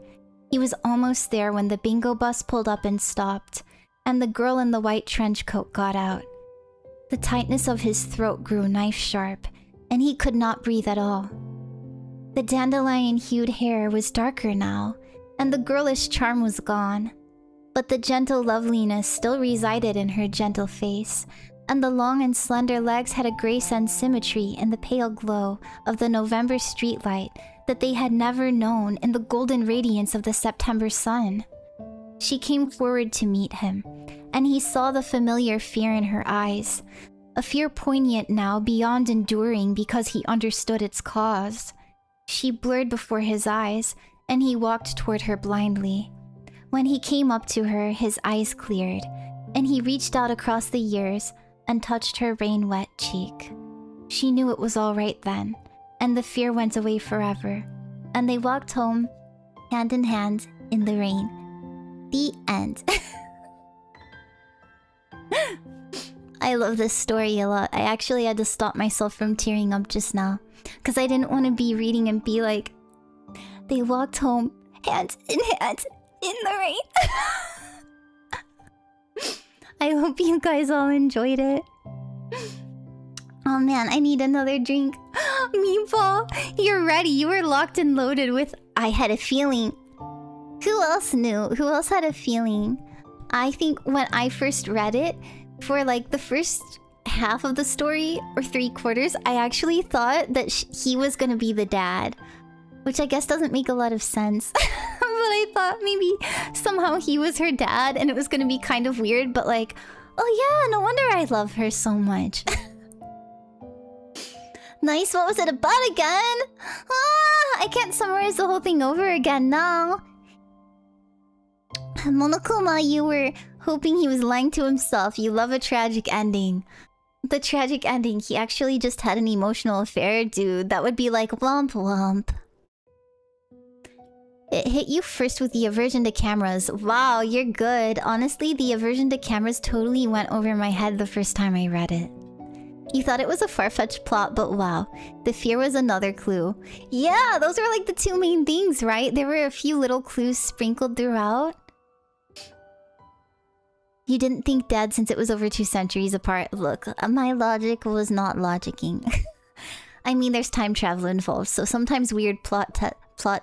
He was almost there when the bingo bus pulled up and stopped, and the girl in the white trench coat got out. The tightness of his throat grew knife-sharp, and he could not breathe at all. The dandelion-hued hair was darker now, and the girlish charm was gone. But the gentle loveliness still resided in her gentle face, and the long and slender legs had a grace and symmetry in the pale glow of the November streetlight that they had never known in the golden radiance of the September sun. She came forward to meet him, and he saw the familiar fear in her eyes, a fear poignant now beyond enduring because he understood its cause. She blurred before his eyes, and he walked toward her blindly. When he came up to her, his eyes cleared, and he reached out across the years and touched her rain-wet cheek. She knew it was all right then, and the fear went away forever, and they walked home, hand in hand, in the rain. The end. I love this story a lot. I actually had to stop myself from tearing up just now, because I didn't want to be reading and be like, they walked home, hand in hand, in the rain. I hope you guys all enjoyed it. Oh man, I need another drink. Meatball, you're ready. You were locked and loaded with I had a feeling. Who else knew? Who else had a feeling? I think when I first read it, for like the first half of the story, or 3/4, I actually thought that he was gonna be the dad. Which I guess doesn't make a lot of sense. But I thought maybe somehow he was her dad and it was gonna be kind of weird, but like, oh yeah, no wonder I love her so much. Nice, what was it about again? Ah, I can't summarize the whole thing over again now. Monokuma, you were hoping he was lying to himself. You love a tragic ending. The tragic ending, he actually just had an emotional affair, dude. That would be like womp womp. It hit you first with the aversion to cameras. Wow, you're good. Honestly, the aversion to cameras totally went over my head the first time I read it. You thought it was a far-fetched plot, but wow. The fear was another clue. Yeah, those were like the two main things, right? There were a few little clues sprinkled throughout. You didn't think dead since it was over 2 centuries apart. Look, my logic was not logicking. I mean, there's time travel involved, so sometimes weird plot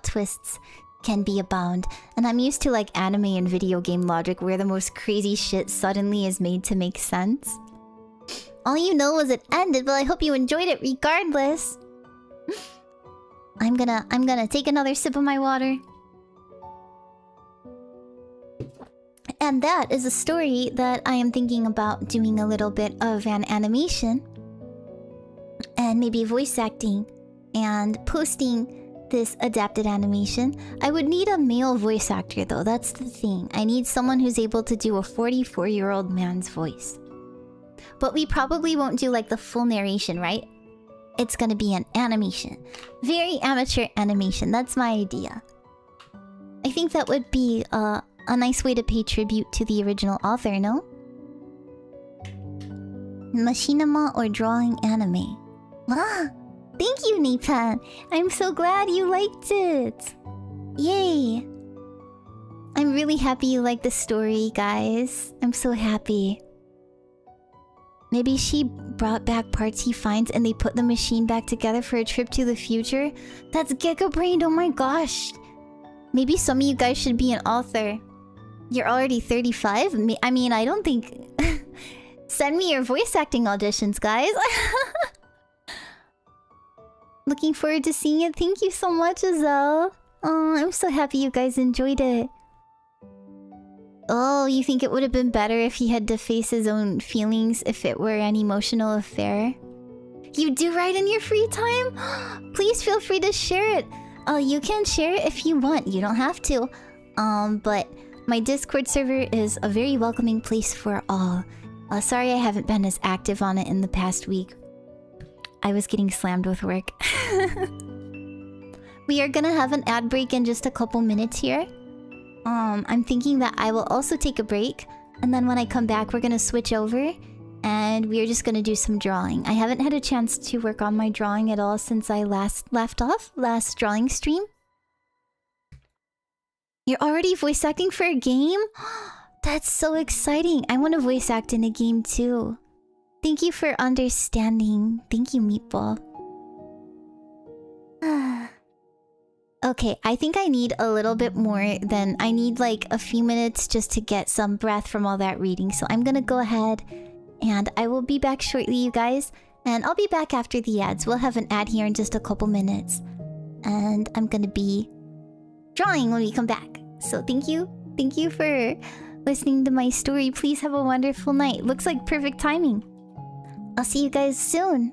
twists can be abound. And I'm used to like anime and video game logic where the most crazy shit suddenly is made to make sense. All you know was it ended, but I hope you enjoyed it regardless. I'm gonna take another sip of my water. And that is a story that I am thinking about doing a little bit of an animation. And maybe voice acting. And posting this adapted animation. I would need a male voice actor though, that's the thing. I need someone who's able to do a 44-year-old man's voice. But we probably won't do like the full narration, right? It's gonna be an animation. Very amateur animation, that's my idea. I think that would be a nice way to pay tribute to the original author, no? Machinima or drawing anime? Ah! Thank you, Nipan! I'm so glad you liked it! Yay! I'm really happy you liked the story, guys. I'm so happy. Maybe she brought back parts he finds and they put the machine back together for a trip to the future? That's Gecko-brained, oh my gosh! Maybe some of you guys should be an author. You're already 35? I mean, I don't think... Send me your voice acting auditions, guys! Looking forward to seeing it. Thank you so much, Azelle. Oh, I'm so happy you guys enjoyed it. Oh, you think it would have been better if he had to face his own feelings if it were an emotional affair? You do write in your free time? Please feel free to share it. You can share it if you want. You don't have to. But my Discord server is a very welcoming place for all. Sorry I haven't been as active on it in the past week. I was getting slammed with work. We are gonna have an ad break in just a couple minutes here. I'm thinking that I will also take a break, and then when I come back we're gonna switch over and we are just gonna do some drawing. I haven't had a chance to work on my drawing at all since I last left off, last drawing stream. You're already voice acting for a game? That's so exciting. I want to voice act in a game too. Thank you for understanding. Thank you, Meatball. Okay, I think I need a little bit more than... I need like a few minutes just to get some breath from all that reading. So I'm gonna go ahead and I will be back shortly, you guys. And I'll be back after the ads. We'll have an ad here in just a couple minutes. And I'm gonna be drawing when we come back. So thank you. Thank you for listening to my story. Please have a wonderful night. Looks like perfect timing. I'll see you guys soon.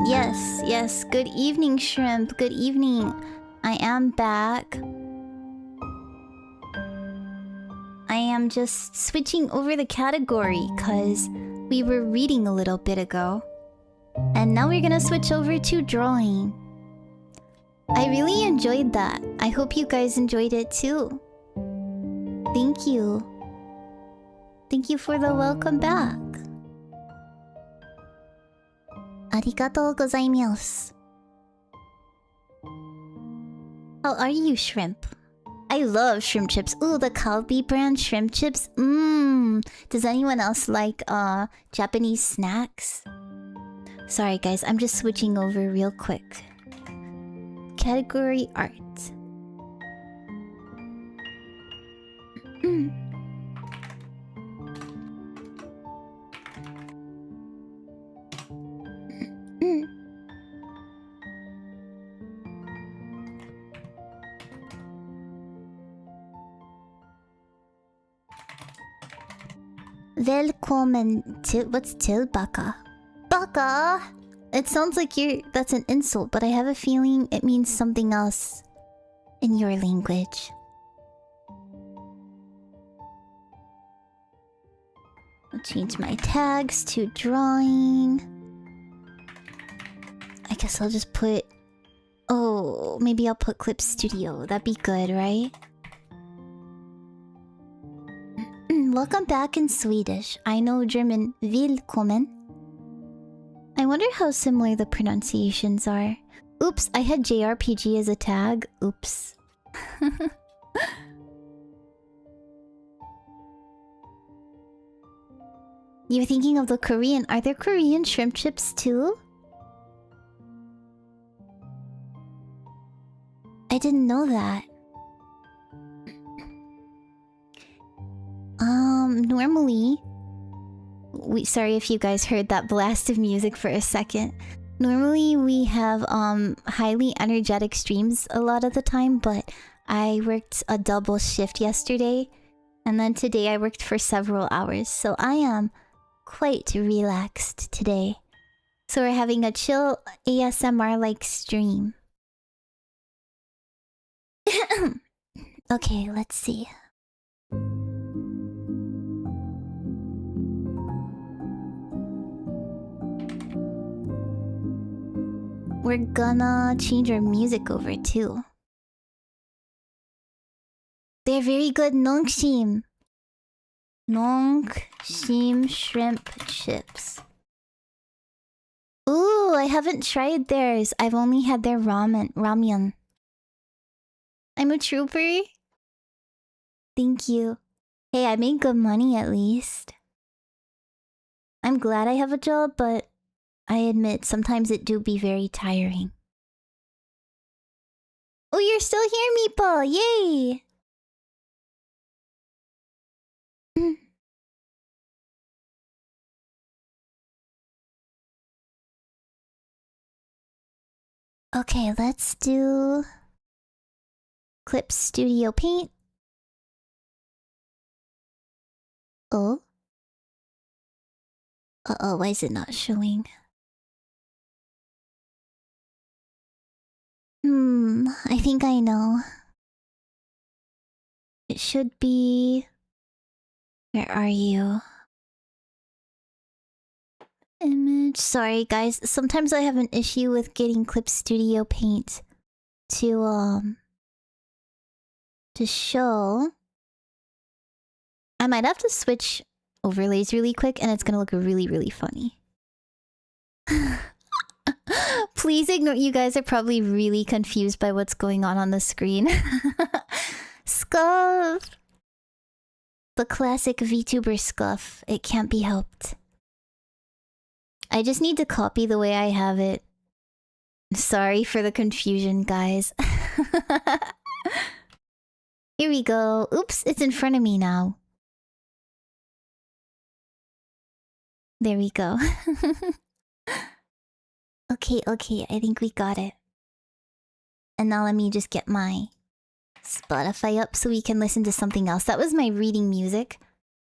Yes, yes. Good evening, Shrimp. Good evening. I am back. I am just switching over the category because we were reading a little bit ago. And now we're gonna switch over to drawing. I really enjoyed that. I hope you guys enjoyed it too. Thank you. Thank you for the welcome back. Arigatou gozaimasu. How are you, Shrimp? I love shrimp chips. Ooh, the Calbee brand shrimp chips. Mmm. Does anyone else like Japanese snacks? Sorry guys, I'm just switching over real quick. Category art. Välkommen till... What's till, baka? Baka? It sounds like that's an insult, but I have a feeling it means something else in your language. I'll change my tags to drawing. I guess I'll just put... Oh, maybe I'll put Clip Studio. That'd be good, right? Welcome back in Swedish. I know German. Willkommen. I wonder how similar the pronunciations are. Oops, I had JRPG as a tag. Oops. You're thinking of the Korean. Are there Korean shrimp chips too? I didn't know that. Normally... Sorry if you guys heard that blast of music for a second. Normally we have highly energetic streams a lot of the time, but I worked a double shift yesterday, and then today I worked for several hours, so I am quite relaxed today. So we're having a chill ASMR-like stream. Okay, let's see. We're gonna change our music over too. They're very good nongshim. Nongshim shrimp chips. Ooh, I haven't tried theirs. I've only had their ramyun. I'm a trooper. Thank you. Hey, I made good money at least. I'm glad I have a job, but I admit sometimes it do be very tiring. Oh, you're still here, Meepo! Yay! Okay, let's do... Clip Studio Paint. Oh? Uh-oh, why is it not showing? I think I know. It should be... Where are you? Image... Sorry guys, sometimes I have an issue with getting Clip Studio Paint to show. I might have to switch overlays really quick and it's gonna look really, really funny. Please ignore. You guys are probably really confused by what's going on the screen. Scuff! The classic VTuber scuff. It can't be helped. I just need to copy the way I have it. Sorry for the confusion, guys. Here we go. Oops, it's in front of me now. There we go. Okay, I think we got it. And now let me just get my Spotify up so we can listen to something else. That was my reading music,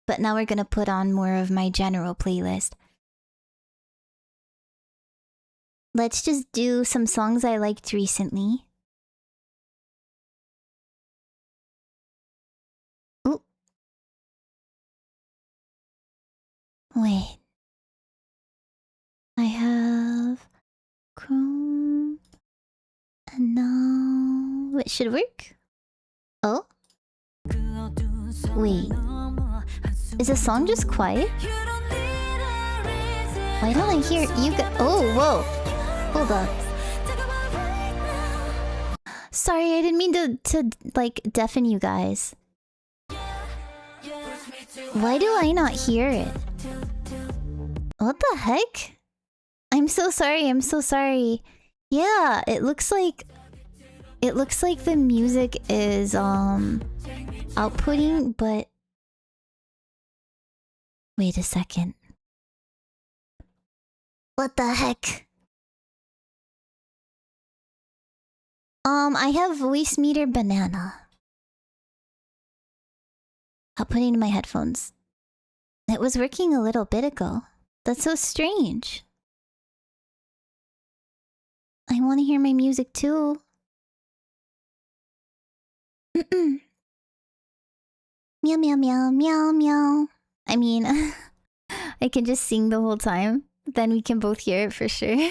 but now we're gonna put on more of my general playlist. let's just do some songs I liked recently. Ooh. Wait. I have Chrome. And now it should work. Oh? Wait. Is the song just quiet? Why don't I hear you oh, whoa. Hold up. Sorry, I didn't mean to like deafen you guys. Why do I not hear it? What the heck? I'm so sorry, I'm so sorry. Yeah, it looks like the music is outputting, but wait a second. What the heck? I have voice meter banana. Outputting to my headphones. It was working a little bit ago. That's so strange. I want to hear my music too. Meow meow meow meow meow. I mean, I can just sing the whole time. Then we can both hear it for sure.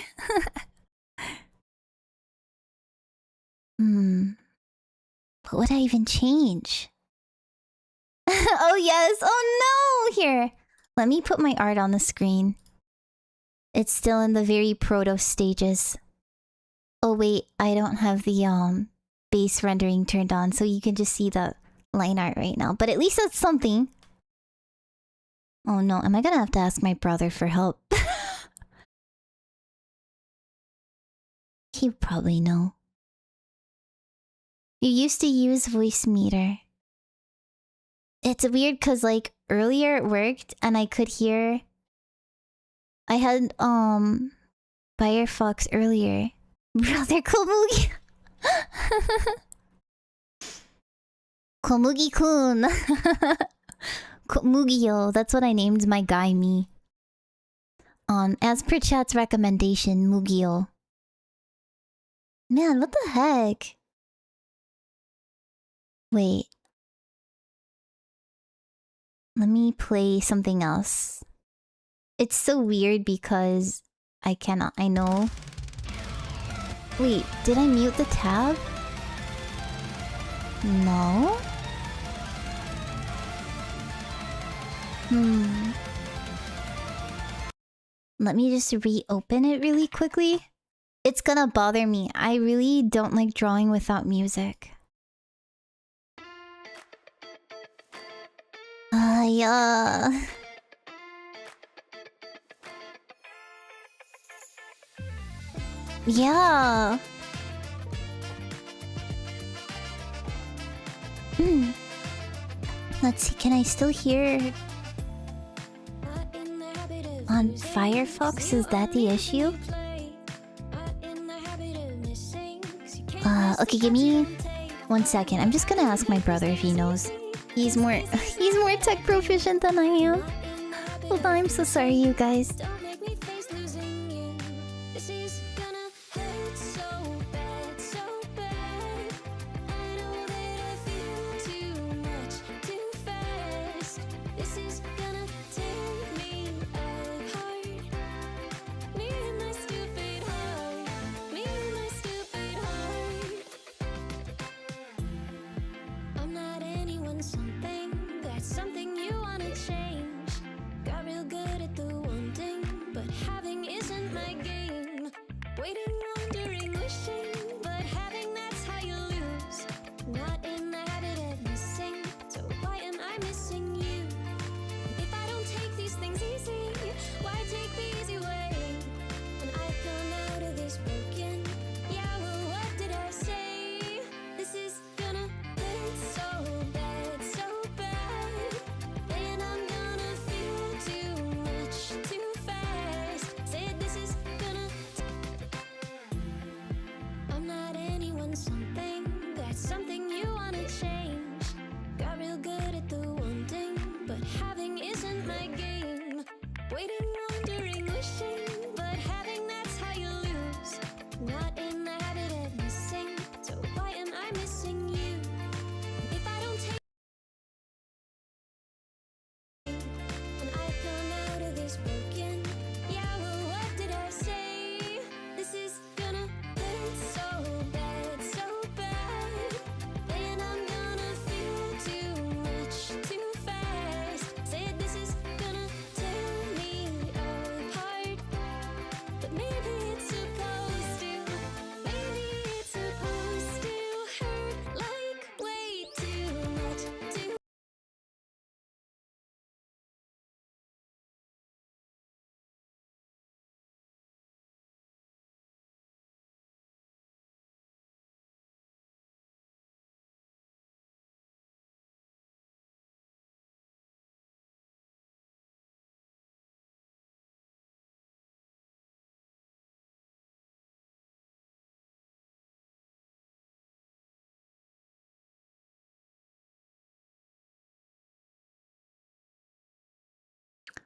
What would I even change? Oh yes! Oh no! Here, let me put my art on the screen. It's still in the very proto stages. Oh wait, I don't have the base rendering turned on, so you can just see the line art right now. But at least that's something. Oh no, am I gonna have to ask my brother for help? He'd probably know. You used to use voice meter. It's weird because like earlier it worked and I could hear. I had Firefox earlier. Brother Komugi. Komugi-kun. Mugio, that's what I named my guy me. As per chat's recommendation, Mugio. Man, what the heck? Wait. Let me play something else. It's so weird because I cannot. I know. Wait, did I mute the tab? No? Let me just reopen it really quickly. It's gonna bother me. I really don't like drawing without music. Yeah. Yeah. Let's see, can I still hear on Firefox? Is that the issue? Okay, give me 1 second. I'm just gonna ask my brother if he knows. He's more tech proficient than I am. Hold on, I'm so sorry, you guys. Something you wanna change. Got real good at the one thing.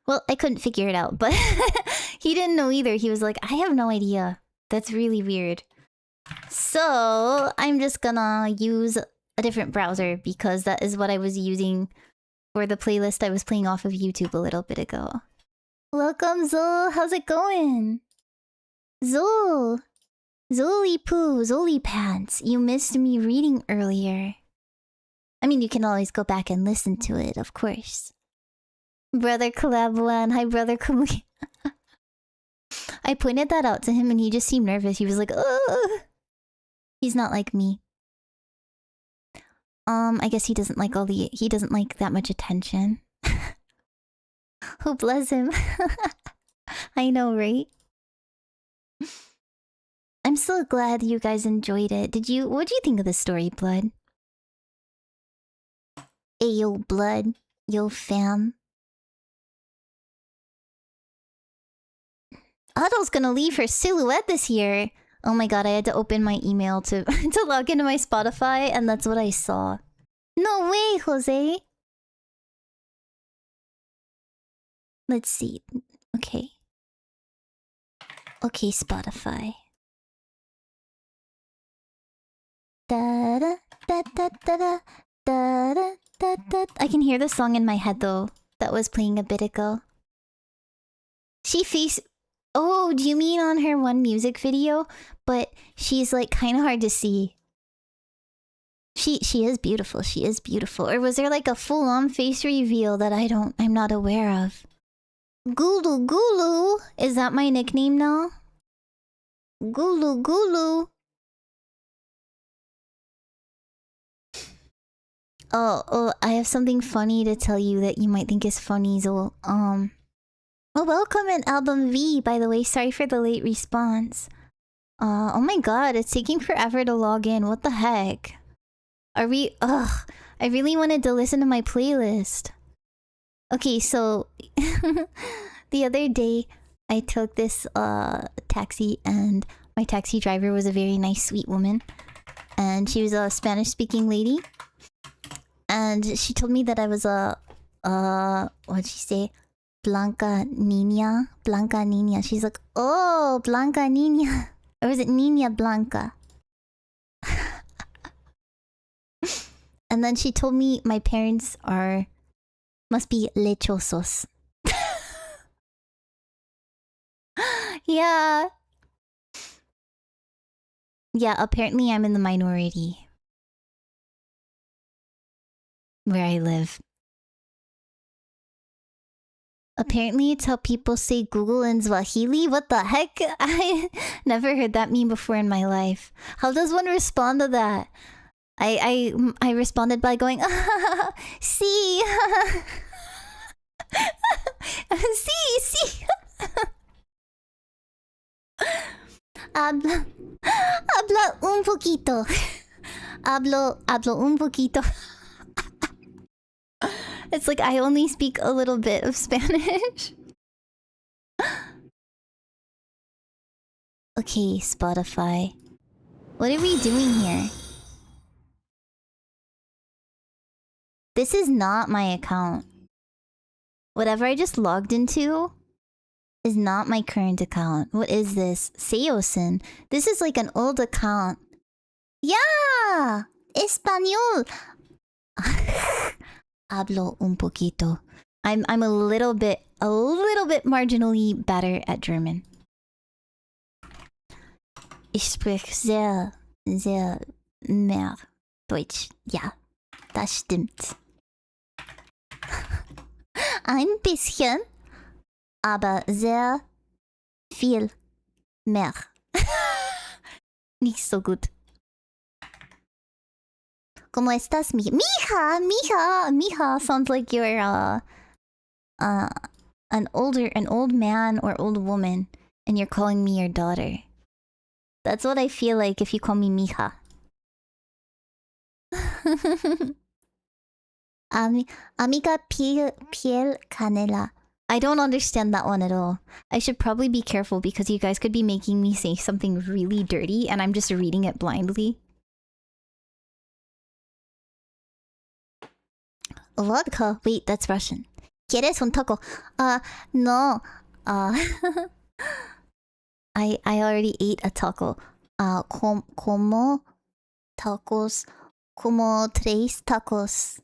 Well, I couldn't figure it out, but he didn't know either. He was like, I have no idea. That's really weird. So I'm just gonna use a different browser because that is what I was using for the playlist I was playing off of YouTube a little bit ago. Welcome, Zul. How's it going? Zul. Zuli Poo, Zuli Pants. You missed me reading earlier. I mean, you can always go back and listen to it, of course. Brother Kalabuan. Hi, Brother Kamui. I pointed that out to him and he just seemed nervous. He was like, ugh. He's not like me. I guess he doesn't like he doesn't like that much attention. Oh, bless him. I know, right? I'm so glad you guys enjoyed it. What'd you think of the story, Blood? Hey, yo, Blood. Yo, fam. Huddle's gonna leave her silhouette this year. Oh my god, I had to open my email to to log into my Spotify, and that's what I saw. No way, Jose! Let's see. Okay. Okay, Spotify. Da da da da da da da da da. I can hear the song in my head though. That was playing a bit ago. Oh, do you mean on her one music video? But she's like kind of hard to see. She is beautiful. She is beautiful. Or was there like a full-on face reveal that I'm not aware of? Gulu Gulu, is that my nickname now? Gulu Gulu. Oh, I have something funny to tell you that you might think is funny, Zol. Oh, welcome in Album V, by the way. Sorry for the late response. Oh my god, it's taking forever to log in. What the heck? Are we... Ugh. I really wanted to listen to my playlist. Okay, so... the other day, I took this taxi, and my taxi driver was a very nice, sweet woman. And she was a Spanish-speaking lady. And she told me that I was a... what'd she say? Blanca Niña. Blanca Niña. She's like, oh, Blanca Niña. Or was it Niña Blanca? And then she told me my parents must be lechosos. Yeah. Yeah, apparently I'm in the minority. Where I live. Apparently it's how people say Google in Swahili? What the heck? I never heard that meme before in my life. How does one respond to that? I responded by going, see. See. Habla un poquito. Hablo un poquito. It's like I only speak a little bit of Spanish. Okay, Spotify. What are we doing here? This is not my account. Whatever I just logged into is not my current account. What is this? Seosin. This is like an old account. Yeah! Español! Hablo un poquito. I'm a little bit marginally better at German. Ich spreche sehr mehr Deutsch. Ja, das stimmt. Ein bisschen, aber sehr viel mehr. Nicht so gut. ¿Cómo estás, mija? Mija sounds like you're an old man or old woman, and you're calling me your daughter. That's what I feel like if you call me mija. Amiga piel canela. I don't understand that one at all. I should probably be careful because you guys could be making me say something really dirty and I'm just reading it blindly. Vodka? Wait, that's Russian. ¿Quieres un taco? No. Uh, I already ate a taco. Como tacos. Como tres tacos.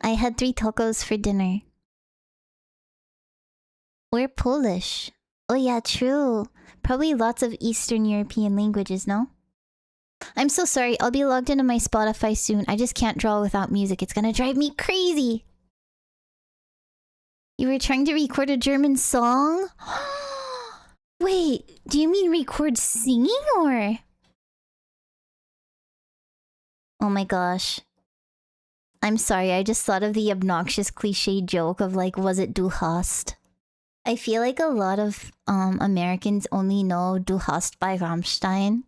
I had 3 tacos for dinner. We're Polish. Oh yeah, true. Probably lots of Eastern European languages, no? I'm so sorry. I'll be logged into my Spotify soon. I just can't draw without music. It's gonna drive me crazy. You were trying to record a German song? Wait, do you mean record singing or? Oh my gosh. I'm sorry, I just thought of the obnoxious cliche joke of like, was it Du hast? I feel like a lot of Americans only know Du hast by Rammstein.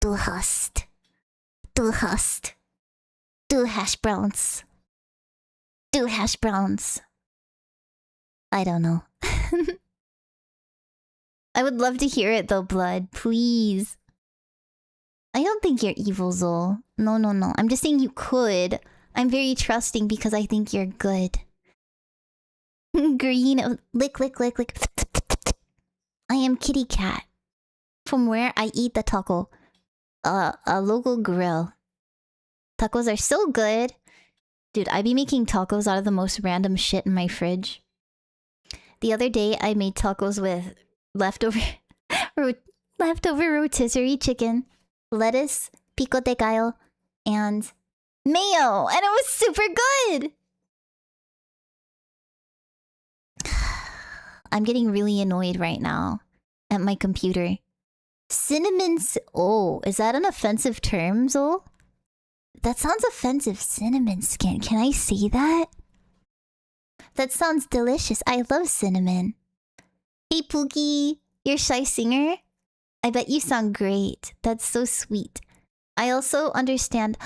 Du hast. Du hast. Du hash browns. Du hash browns. I don't know. I would love to hear it though, Blood. Please. I don't think you're evil, Zol. No, no, no. I'm just saying you could. I'm very trusting because I think you're good. Green. Lick, lick, lick, lick. I am Kitty Cat. From where I eat the taco. A local grill. Tacos are so good. Dude, I be making tacos out of the most random shit in my fridge. The other day, I made tacos with leftover rotisserie chicken, lettuce, pico de gallo, and mayo. And it was super good! I'm getting really annoyed right now at my computer. Cinnamon... Oh, is that an offensive term, Zol? That sounds offensive. Cinnamon skin. Can I say that? That sounds delicious. I love cinnamon. Hey, Pookie. You're Shy Singer? I bet you sound great. That's so sweet. I also understand...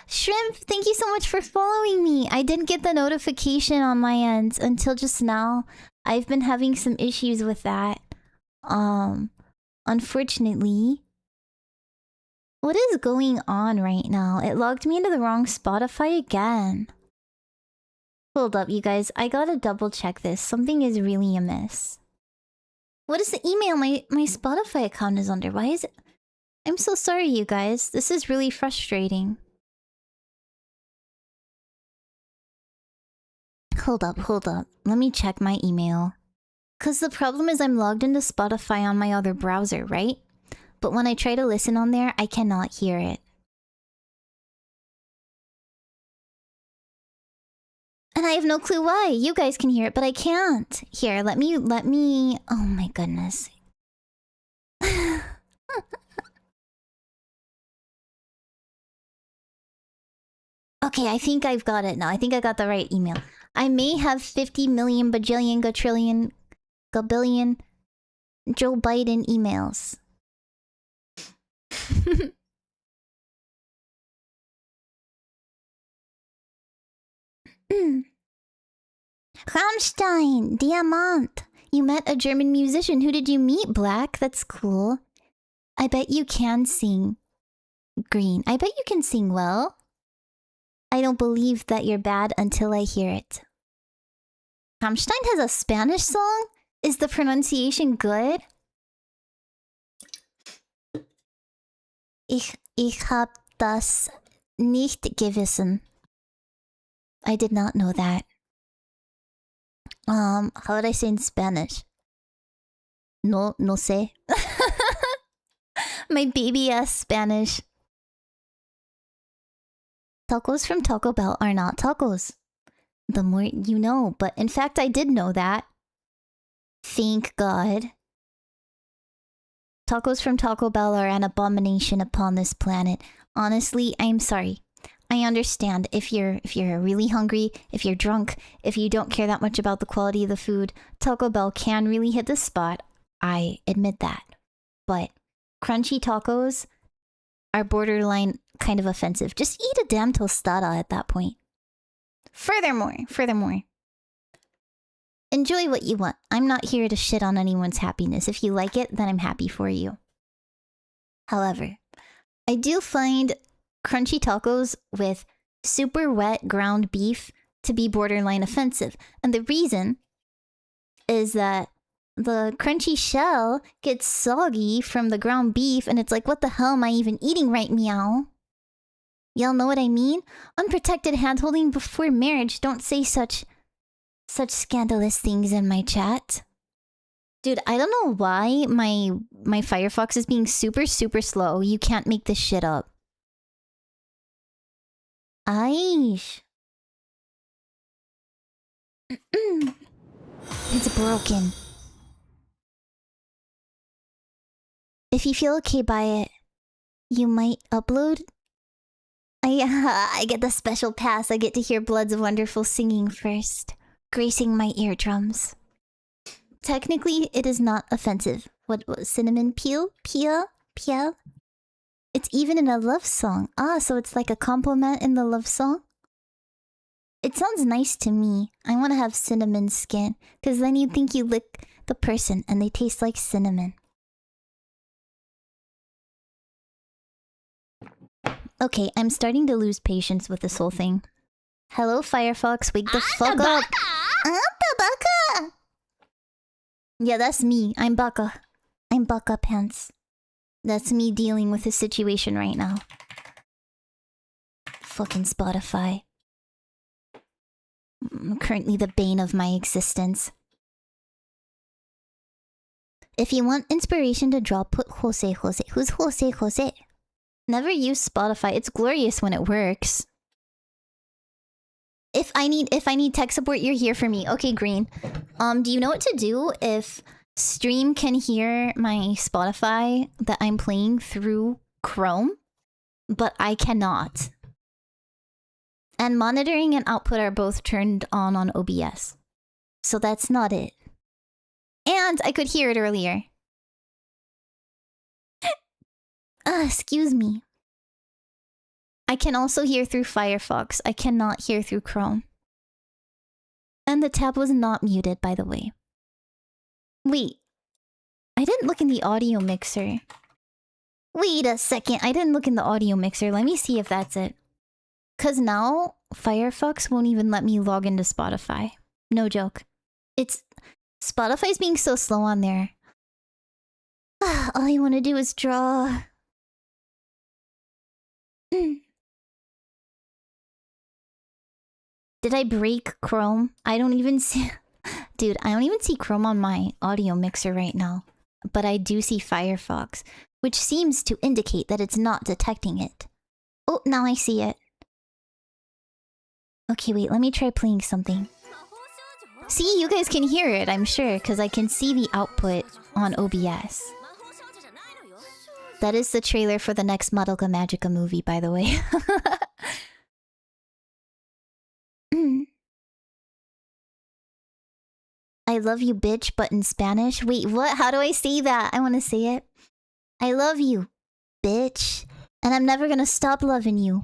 Shrimp, thank you so much for following me. I didn't get the notification on my end until just now. I've been having some issues with that. Unfortunately... What is going on right now? It logged me into the wrong Spotify again. Hold up, you guys. I gotta double check this. Something is really amiss. What is the email my Spotify account is under? Why is it... I'm so sorry, you guys. This is really frustrating. Hold up, hold up. Let me check my email. Because the problem is I'm logged into Spotify on my other browser, right? But when I try to listen on there, I cannot hear it. And I have no clue why. You guys can hear it, but I can't. Here, let me... Oh my goodness. Okay, I think I've got it now. I think I got the right email. I may have 50 million bajillion gatrillion gabillion Joe Biden emails. Rammstein, Diamant. You met a German musician. Who did you meet, Black? That's cool. I bet you can sing. Green. I bet you can sing well. I don't believe that you're bad until I hear it. Rammstein has a Spanish song? Is the pronunciation good? Ich hab das nicht gewissen. I did not know that. How would I say in Spanish? No sé. My baby ass Spanish. Tacos from Taco Bell are not tacos. The more you know, but in fact I did know that. Thank God. Tacos from Taco Bell are an abomination upon this planet. Honestly, I'm sorry. I understand if you're really hungry, if you're drunk, if you don't care that much about the quality of the food, Taco Bell can really hit the spot. I admit that. But crunchy tacos are borderline kind of offensive. Just eat a damn tostada at that point. Furthermore, enjoy what you want. I'm not here to shit on anyone's happiness. If you like it, then I'm happy for you. However, I do find crunchy tacos with super wet ground beef to be borderline offensive. And the reason is that the crunchy shell gets soggy from the ground beef, and it's like, what the hell am I even eating right meow? Y'all know what I mean? Unprotected handholding before marriage. Don't say such scandalous things in my chat. Dude, I don't know why my Firefox is being super slow. You can't make this shit up. Aish. It's broken. If you feel okay by it, you might upload. I get the special pass. I get to hear Blood's wonderful singing first, gracing my eardrums. Technically, it is not offensive. What was cinnamon peel? Peel? It's even in a love song. Ah, so it's like a compliment in the love song? It sounds nice to me. I want to have cinnamon skin, because then you think you lick the person and they taste like cinnamon. Okay, I'm starting to lose patience with this whole thing. Hello, Firefox, wake the fuck up. Baka! Yeah, that's me. I'm Baka. I'm Baka Pants. That's me dealing with the situation right now. Fucking Spotify. I'm currently the bane of my existence. If you want inspiration to draw, put Jose. Who's Jose? Never use Spotify. It's glorious when it works. If I need tech support, you're here for me. Okay, Green. Do you know what to do if Stream can hear my Spotify that I'm playing through Chrome, but I cannot? And monitoring and output are both turned on OBS. So that's not it. And I could hear it earlier. Excuse me. I can also hear through Firefox. I cannot hear through Chrome. And the tab was not muted, by the way. Wait. I didn't look in the audio mixer. Wait a second. I didn't look in the audio mixer. Let me see if that's it. Because now Firefox won't even let me log into Spotify. No joke. Spotify's being so slow on there. All I want to do is draw. Did I break Chrome? I don't even see... Dude, I don't even see Chrome on my audio mixer right now. But I do see Firefox, which seems to indicate that it's not detecting it. Oh, now I see it. Okay, wait, let me try playing something. See, you guys can hear it, I'm sure, because I can see the output on OBS. That is the trailer for the next Madoka Magica movie, by the way. I love you, bitch, but in Spanish? Wait, what? How do I say that? I want to say it. I love you, bitch. And I'm never gonna stop loving you,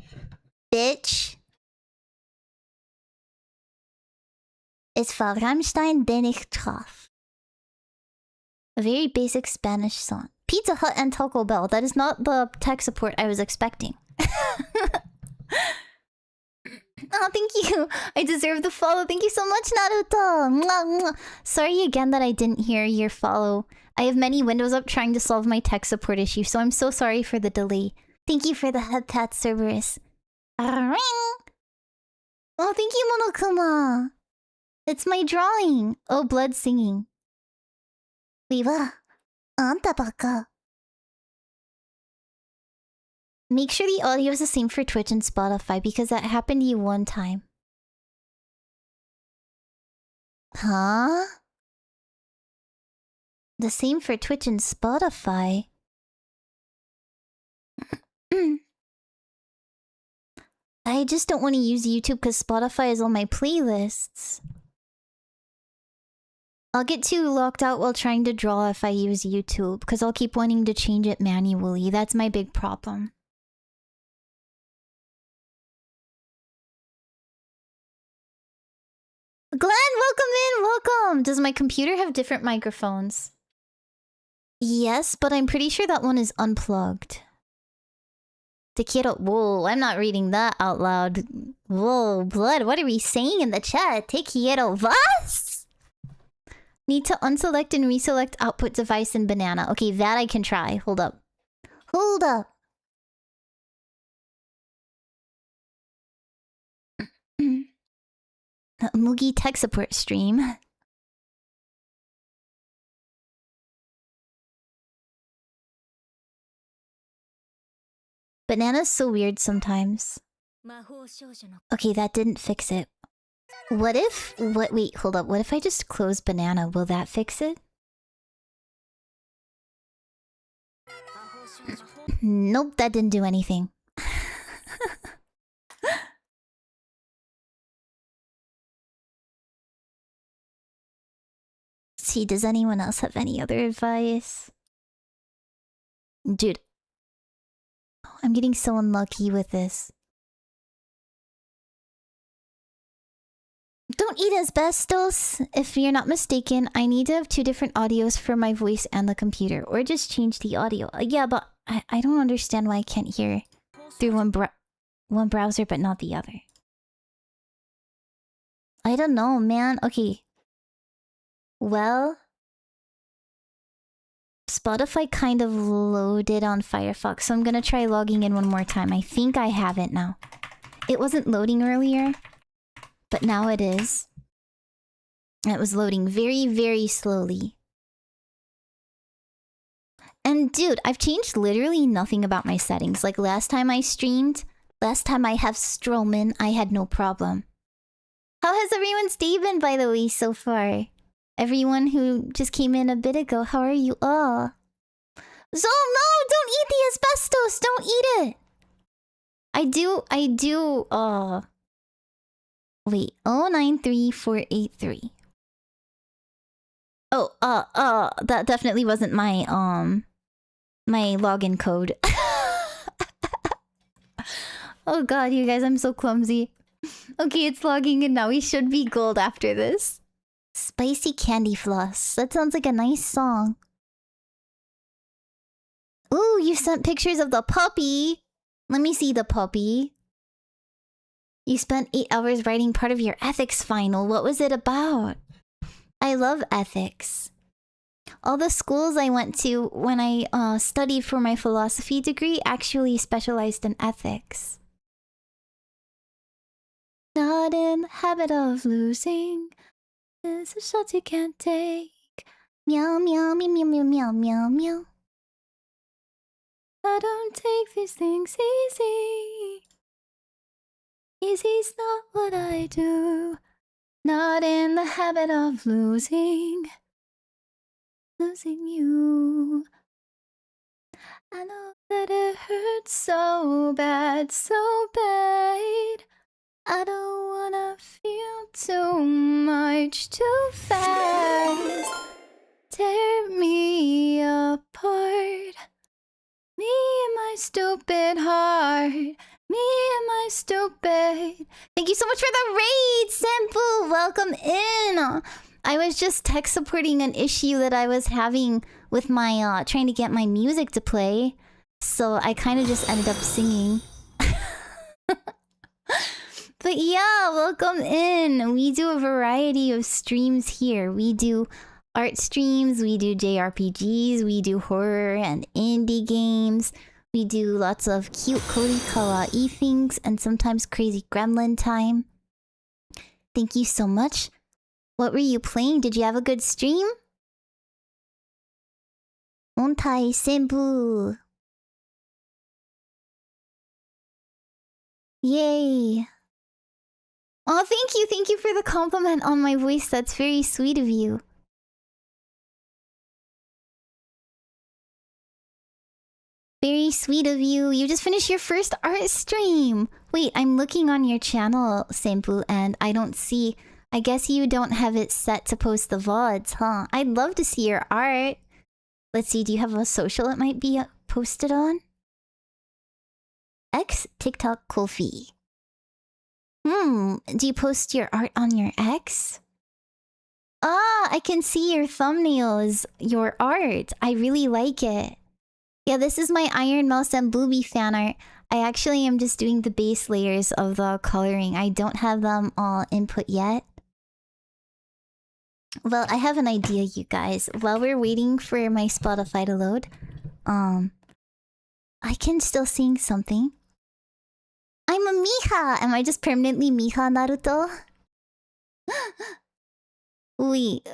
bitch. It's for Rammstein, den ich traf. A very basic Spanish song. Pizza Hut and Taco Bell. That is not the tech support I was expecting. Oh, thank you. I deserve the follow. Thank you so much, Naruto. Mwah, mwah. Sorry again that I didn't hear your follow. I have many windows up trying to solve my tech support issue, so I'm so sorry for the delay. Thank you for the head pat, Cerberus. Oh, thank you, Monokuma. It's my drawing. Oh, Blood singing. Viva. Anta baka. Make sure the audio is the same for Twitch and Spotify because that happened to you one time. Huh? The same for Twitch and Spotify? I just don't want to use YouTube because Spotify is on my playlists. I'll get too locked out while trying to draw if I use YouTube because I'll keep wanting to change it manually. That's my big problem. Glenn, welcome in, welcome! Does my computer have different microphones? Yes, but I'm pretty sure that one is unplugged. Te quiero. Whoa, I'm not reading that out loud. Whoa, blood. What are we saying in the chat? Te quiero vas? Need to unselect and reselect output device in banana. Okay, that I can try. Hold up. Hold up. Mugi tech support stream. Banana's so weird sometimes. Okay, that didn't fix it. What if... Wait, hold up. What if I just close banana? Will that fix it? Nope, that didn't do anything. See, does anyone else have any other advice? Dude. I'm getting so unlucky with this. Don't eat asbestos! If you're not mistaken, I need to have 2 different audios for my voice and the computer. Or just change the audio. Yeah, but I don't understand why I can't hear through one browser but not the other. I don't know, man. Okay. Well... Spotify kind of loaded on Firefox, so I'm gonna try logging in one more time. I think I have it now. It wasn't loading earlier, but now it is. It was loading very, very slowly. And dude, I've changed literally nothing about my settings. Like last time I streamed, last time I have Stroman, I had no problem. How has everyone's day been, by the way, so far? Everyone who just came in a bit ago, how are you all? So no, don't eat the asbestos! Don't eat it! I do, wait, 093483. Oh, that definitely wasn't my, my login code. Oh god, you guys, I'm so clumsy. Okay, it's logging in now. We should be gold after this. Spicy candy floss. That sounds like a nice song. Ooh, you sent pictures of the puppy. Let me see the puppy. You spent 8 hours writing part of your ethics final. What was it about? I love ethics. All the schools I went to when I studied for my philosophy degree actually specialized in ethics. Not in the habit of losing. It's a shot you can't take. Meow, meow, meow, meow, meow, meow, meow, meow. I don't take these things easy. Easy's not what I do. Not in the habit of losing. Losing you. I know that it hurts so bad, so bad. I don't wanna feel too much too fast. Tear me apart. Me and my stupid heart. Me and my stupid. Thank you so much for the raid, Simple. Welcome in. I was just tech supporting an issue that I was having with my trying to get my music to play. So I kind of just ended up singing. But yeah, welcome in. We do a variety of streams here. We do art streams, we do JRPGs, we do horror and indie games. We do lots of cute Kori Kawaii things and sometimes crazy gremlin time. Thank you so much. What were you playing? Did you have a good stream? Ontai Senpu. Yay. Oh, thank you. Thank you for the compliment on my voice. That's very sweet of you. Very sweet of you. You just finished your first art stream. Wait, I'm looking on your channel, Senpu, and I don't see... I guess you don't have it set to post the VODs, huh? I'd love to see your art. Let's see, do you have a social it might be posted on? X, TikTok, Ko-fi. Do you post your art on your X? Ah, I can see your thumbnail is your art. I really like it. Yeah, this is my Iron Mouse and Booby fan art. I actually am just doing the base layers of the coloring. I don't have them all input yet. Well, I have an idea, you guys. While we're waiting for my Spotify to load, I can still sing something. I'm a Miha! Am I just permanently Miha Naruto? Wait.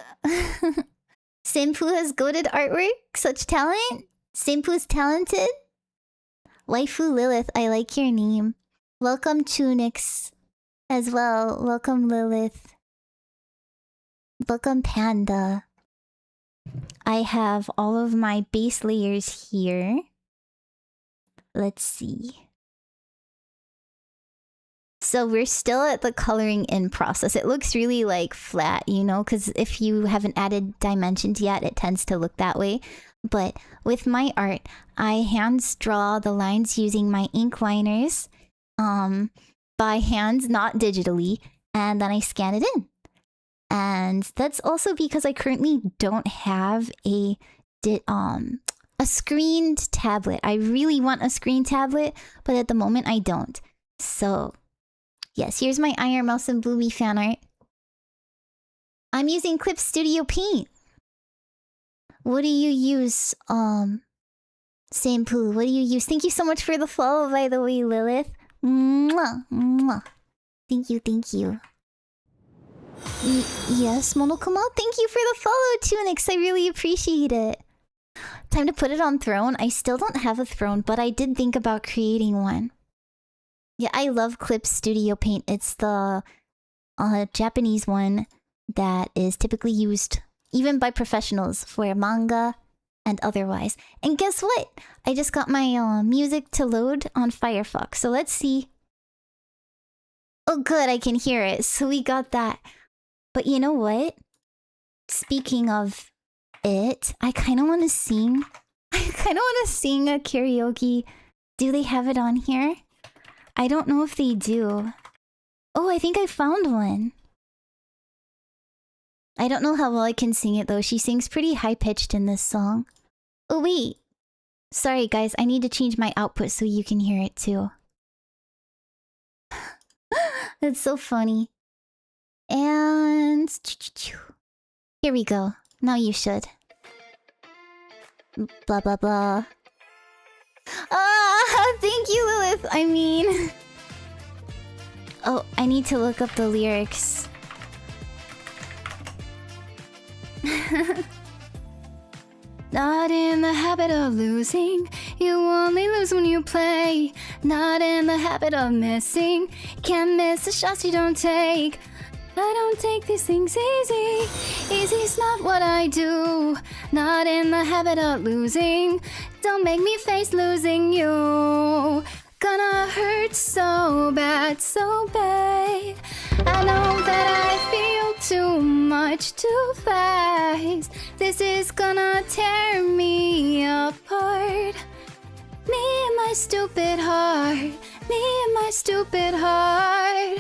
Senpu has goated artwork? Such talent? Senpu's talented? Waifu Lilith, I like your name. Welcome Tunix as well. Welcome Lilith. Welcome Panda. I have all of my base layers here. Let's see. So we're still at the coloring in process. It looks really like flat, you know, because if you haven't added dimensions yet, it tends to look that way. But with my art, I hands draw the lines using my ink liners by hand, not digitally, and then I scan it in. And that's also because I currently don't have a screened tablet. I really want a screen tablet, but at the moment I don't. So yes, here's my Iron Mouse and Booby fan art. I'm using Clip Studio Paint. What do you use, Senpu? What do you use? Thank you so much for the follow, by the way, Lilith. Mwah, mwah. Thank you, thank you. Yes, Monokuma? Thank you for the follow, Tunix. I really appreciate it. Time to put it on throne. I still don't have a throne, but I did think about creating one. Yeah, I love Clip Studio Paint. It's the Japanese one that is typically used even by professionals for manga and otherwise. And guess what? I just got my music to load on Firefox. So let's see. Oh good, I can hear it. So we got that. But you know what? Speaking of it, I kind of want to sing. I kind of want to sing a karaoke. Do they have it on here? I don't know if they do. Oh, I think I found one. I don't know how well I can sing it though. She sings pretty high-pitched in this song. Oh wait. Sorry guys, I need to change my output so you can hear it too. That's so funny. And here we go. Now you should. Blah blah blah. Ah, thank you, Lilith. I mean... Oh, I need to look up the lyrics. Not in the habit of losing. You only lose when you play. Not in the habit of missing. Can't miss the shots you don't take. I don't take these things easy. Easy's not what I do. Not in the habit of losing. Don't make me face losing you. Gonna hurt so bad, so bad. I know that I feel too much too fast. This is gonna tear me apart. Me and my stupid heart. Me and my stupid heart.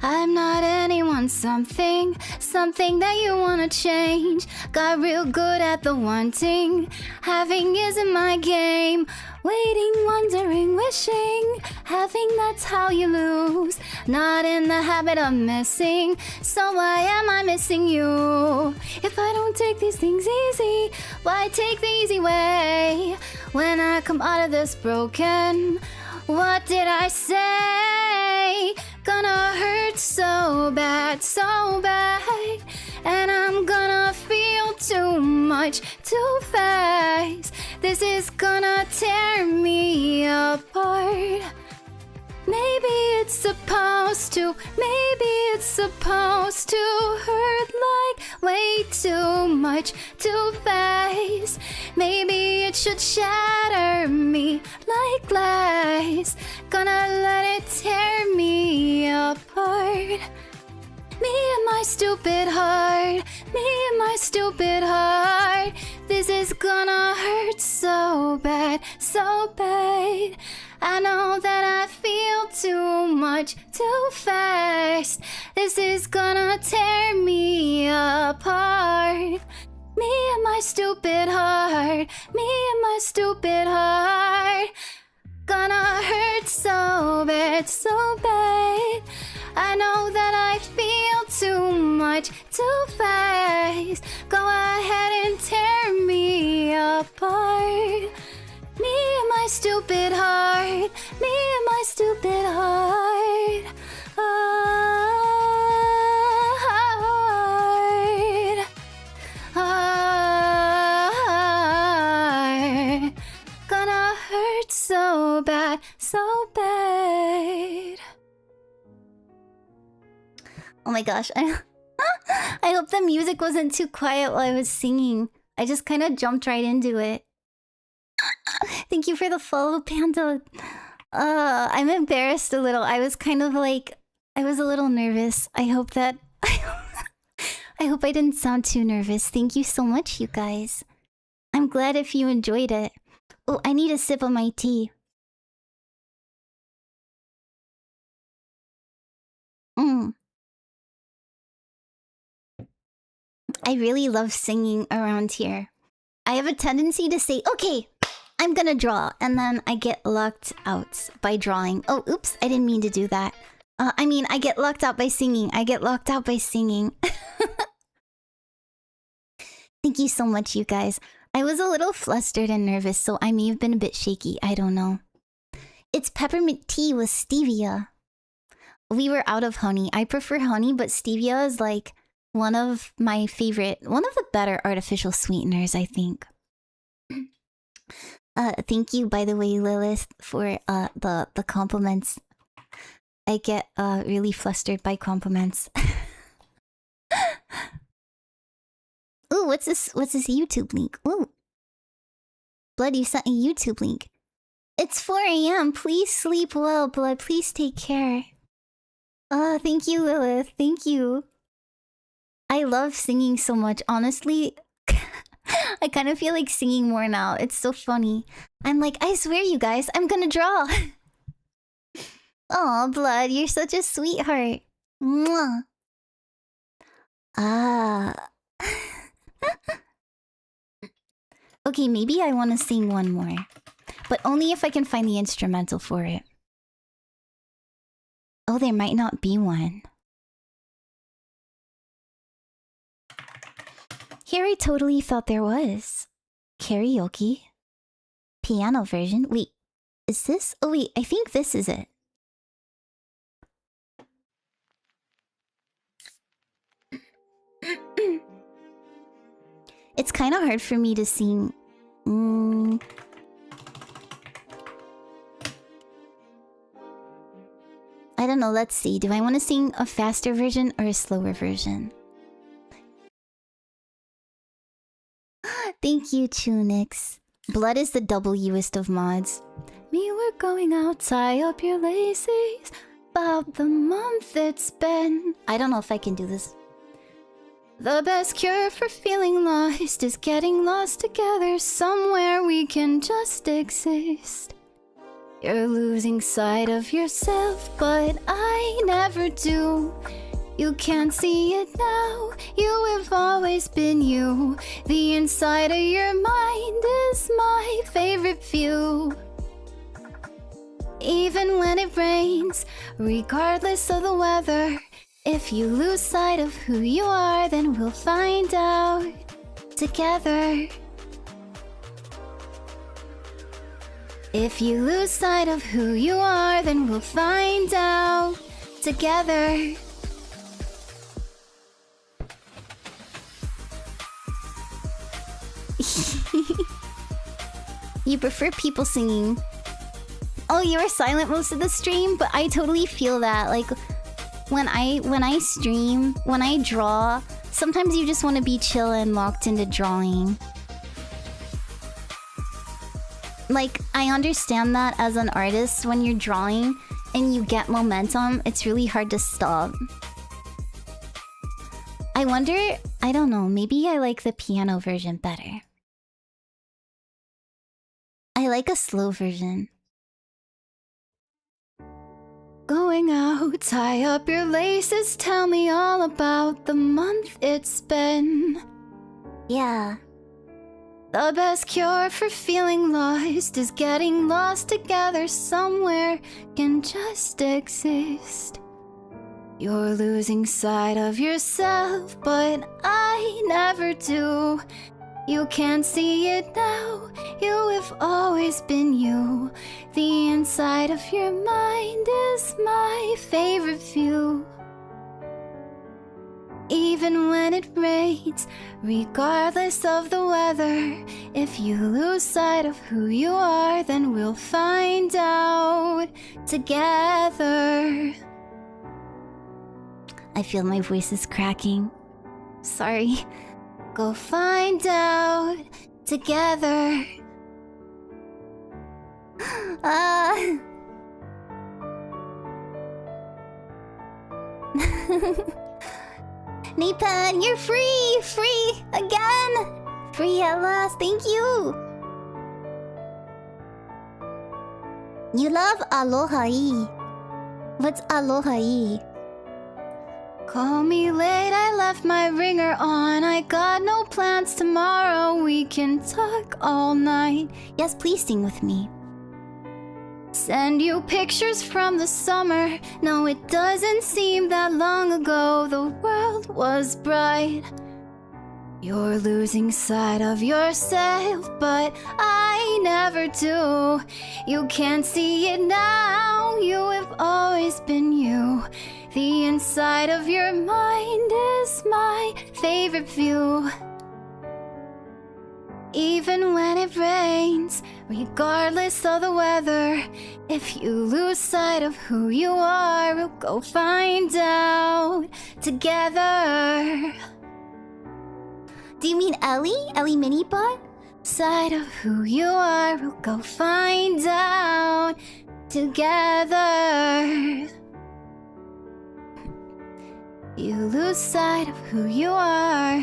I'm not anyone, something that you wanna change. Got real good at the wanting. Having isn't my game. Waiting, wondering, wishing. Having, that's how you lose. Not in the habit of missing. So why am I missing you? If I don't take these things easy, why take the easy way? When I come out of this broken, what did I say? Gonna hurt so bad, so bad. And I'm gonna feel too much too fast. This is gonna tear me apart. Maybe it's supposed to, maybe it's supposed to hurt like way too much too fast. Maybe it should shatter me like glass. Gonna let it tear me apart. Me and my stupid heart. Me and my stupid heart. This is gonna hurt so bad, so bad. I know that I feel too much too fast. This is gonna tear me apart. Me and my stupid heart. Me and my stupid heart. Gonna hurt so bad, so bad. I know that I feel too much, too fast. Go ahead and tear me apart. Me and my stupid heart. Me and my stupid heart. Heart. Gonna hurt so bad, so bad. Oh my gosh, I hope the music wasn't too quiet while I was singing. I just kind of jumped right into it. Thank you for the follow, Panda. I'm embarrassed a little. I was kind of like, I was a little nervous. I hope that... I hope I didn't sound too nervous. Thank you so much, you guys. I'm glad if you enjoyed it. Oh, I need a sip of my tea. I really love singing around here. I have a tendency to say, okay, I'm gonna draw, and then I get locked out by drawing. Oh, oops, I didn't mean to do that. I mean, I get locked out by singing. I get locked out by singing. Thank you so much, you guys. I was a little flustered and nervous, so I may have been a bit shaky. I don't know. It's peppermint tea with stevia. We were out of honey. I prefer honey, but stevia is like one of my favorite, one of the better artificial sweeteners, I think. Thank you, by the way, Lilith, for the compliments. I get really flustered by compliments. Ooh, what's this YouTube link? Ooh. Blood, you sent a YouTube link. It's 4 AM. Please sleep well, Blood. Please take care. Thank you, Lilith. Thank you. I love singing so much. Honestly, I kind of feel like singing more now. It's so funny. I'm like, I swear, you guys, I'm gonna draw. Aw, Blood, you're such a sweetheart. Mwah. Okay, maybe I want to sing one more. But only if I can find the instrumental for it. Oh, there might not be one. Here I totally thought there was. Karaoke. Piano version. Wait, is this? Oh wait, I think this is it. It's kind of hard for me to sing. I don't know, let's see. Do I want to sing a faster version or a slower version? Thank you, Tunix. Blood is the West of mods. Me, we're going out, tie up your laces. About the month it's been. I don't know if I can do this. The best cure for feeling lost is getting lost together somewhere we can just exist. You're losing sight of yourself, but I never do. You can't see it now, you have always been you. The inside of your mind is my favorite view. Even when it rains, regardless of the weather, if you lose sight of who you are, then we'll find out together. If you lose sight of who you are, then we'll find out together. You prefer people singing. Oh, you were silent most of the stream, but I totally feel that. Like, when I stream, when I draw, sometimes you just want to be chill and locked into drawing. Like, I understand that as an artist, when you're drawing and you get momentum, it's really hard to stop. I wonder, I don't know, maybe I like the piano version better. I like a slow version. Going out, tie up your laces, tell me all about the month it's been. Yeah. The best cure for feeling lost is getting lost together somewhere can just exist. You're losing sight of yourself, but I never do. You can't see it now, you have always been you. The inside of your mind is my favorite view. Even when it rains, regardless of the weather, if you lose sight of who you are, then we'll find out together. I feel my voice is cracking. Sorry. Go find out together. Nipan, you're free! Free again! Free at last, thank you! You love Aloha-i. What's Aloha-i? Call me late, I left my ringer on. I got no plans tomorrow, we can talk all night. Yes, please sing with me. Send you pictures from the summer. No, it doesn't seem that long ago. The world was bright. You're losing sight of yourself, but I never do. You can't see it now, you have always been you. The inside of your mind is my favorite view. Even when it rains, regardless of the weather, if you lose sight of who you are, we'll go find out together. Do you mean Ellie? Ellie Minibot? Side of who you are, we'll go find out together. You lose sight of who you are.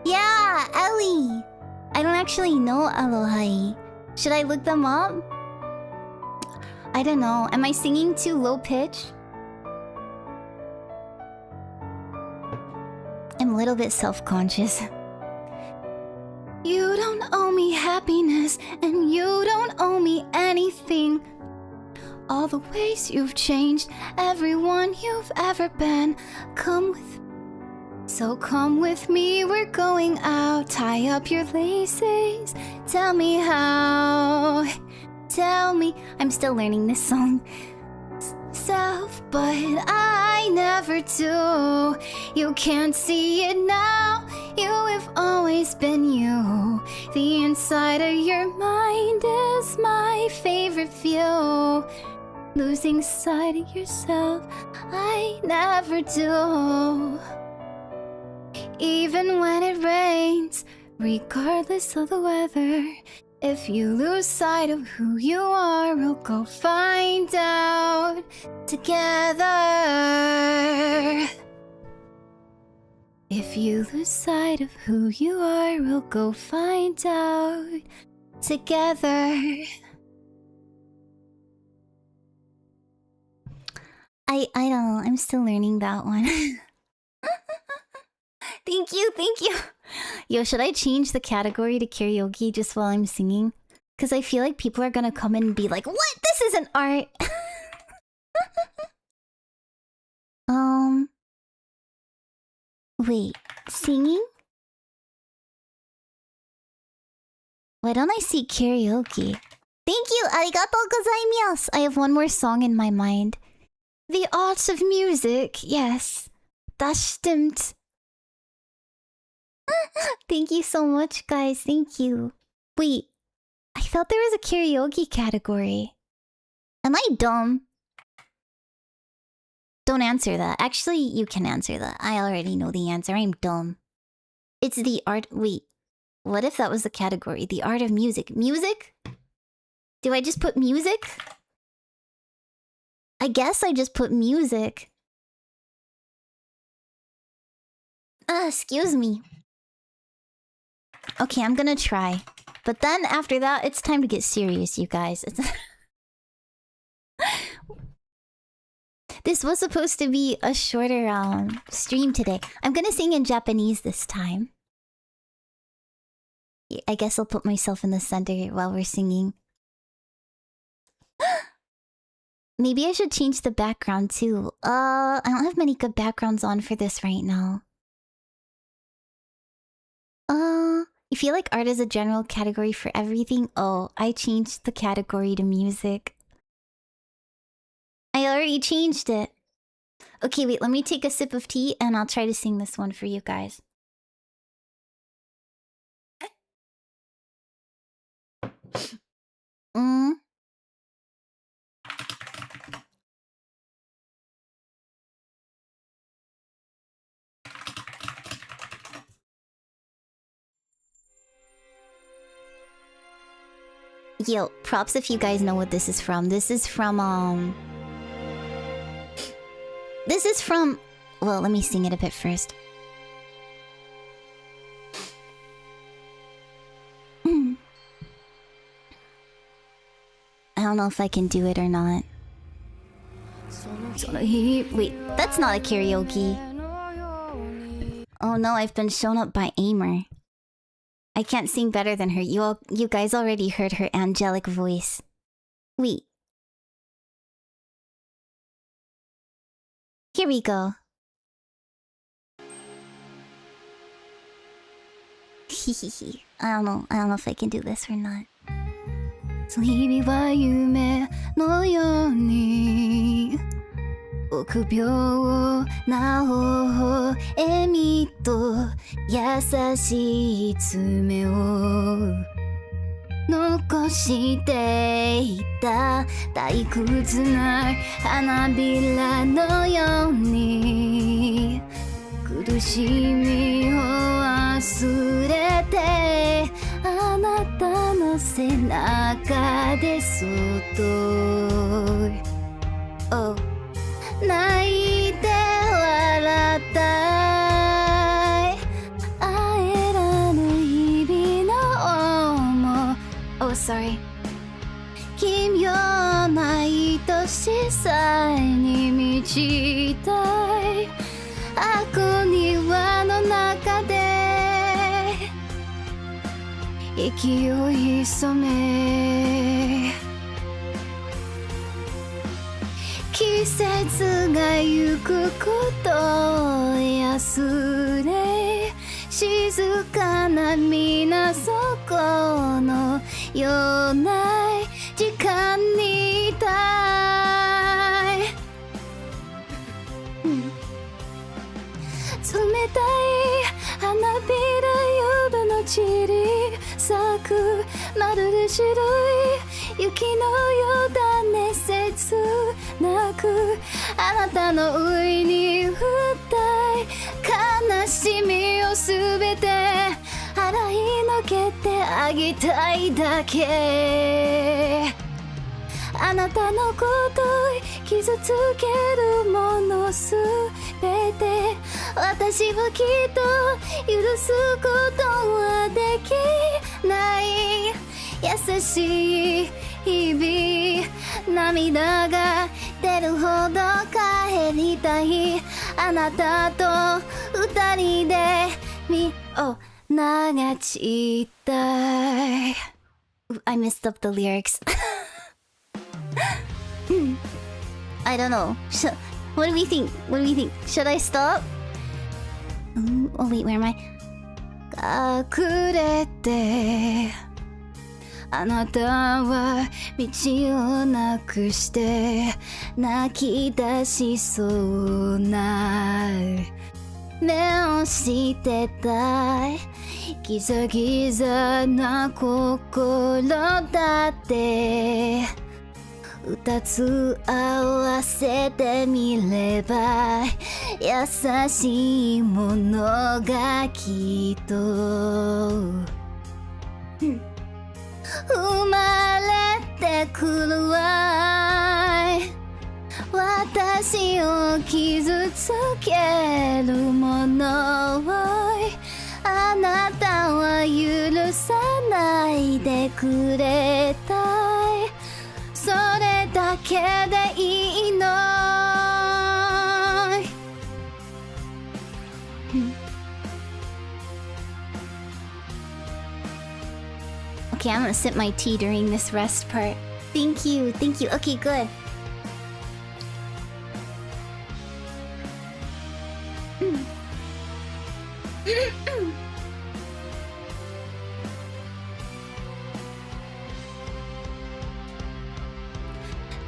Yeah, Ellie! I don't actually know Aloha-i. Should I look them up? I don't know. Am I singing too low pitch? I'm a little bit self-conscious. You don't owe me happiness, and you don't owe me anything. All the ways you've changed, everyone you've ever been. Come with me, we're going out. Tie up your laces, tell me how. Tell me, I'm still learning this song. Self, but I never do. You can't see it now, you have always been you. The inside of your mind is my favorite view. Losing sight of yourself, I never do. Even when it rains, regardless of the weather, if you lose sight of who you are, we'll go find out together. If you lose sight of who you are, we'll go find out together. I don't know, I'm still learning that one. Thank you, thank you. Yo, should I change the category to karaoke just while I'm singing? Because I feel like people are gonna come in and be like, what? This isn't art! Wait, singing? Why don't I see karaoke? Thank you, arigatou gozaimasu! I have one more song in my mind. The arts of music, yes. Das stimmt. Thank you so much, guys. Thank you. Wait, I thought there was a karaoke category. Am I dumb? Don't answer that. Actually, you can answer that. I already know the answer. I'm dumb. It's the art... Wait. What if that was the category? The art of music. Music? Do I just put music? I guess I just put music. Excuse me. Okay, I'm gonna try. But then after that, it's time to get serious, you guys. This was supposed to be a shorter stream today. I'm gonna sing in Japanese this time. I guess I'll put myself in the center while we're singing. Maybe I should change the background too. I don't have many good backgrounds on for this right now. I feel like art is a general category for everything. Oh, I changed the category to music. I already changed it. Okay, wait, let me take a sip of tea and I'll try to sing this one for you guys. Yo, props if you guys know what this is from. This is from, well, let me sing it a bit first. I don't know if I can do it or not. Wait, that's not a karaoke. Oh no, I've been shown up by Aimer. I can't sing better than her. You guys already heard her angelic voice. Wait. Here we go. Hehehe. I don't know if I can do this or not. その日々は夢のように臆病な微笑みと優しい爪を残していた退屈な花びらのように苦しみを忘れてあなたの背中でそっと、oh、泣いて笑ったい会えらぬ日々の想い Oh sorry 君を愛しさに満ちたい箱庭の中で息を潜め季節がゆくことを安れ静かな水底のような時間にいたい、冷たい花びら夜の散り咲くまるで白い雪のようだね切なくあなたの上に歌い悲しみをすべて洗いのけてあげたいだけあなたのこと傷つけるものすべて私はきっと許すことはできない優しい日々涙が出るほど帰りたいあなたと二人で流したい I messed up the lyrics I don't know. What do we think? Should I stop? Oh wait, where am I? 隠れてあなたは道をなくして泣き出しそうな目をしてたいギザギザな心だって二つ合わせてみれば優しいものがきっと生まれてくるわい私を傷つけるものをあなたは許さないでくれたいそれだけでいいの Okay, I'm gonna sip my tea during this rest part. Thank you, thank you. Okay, good.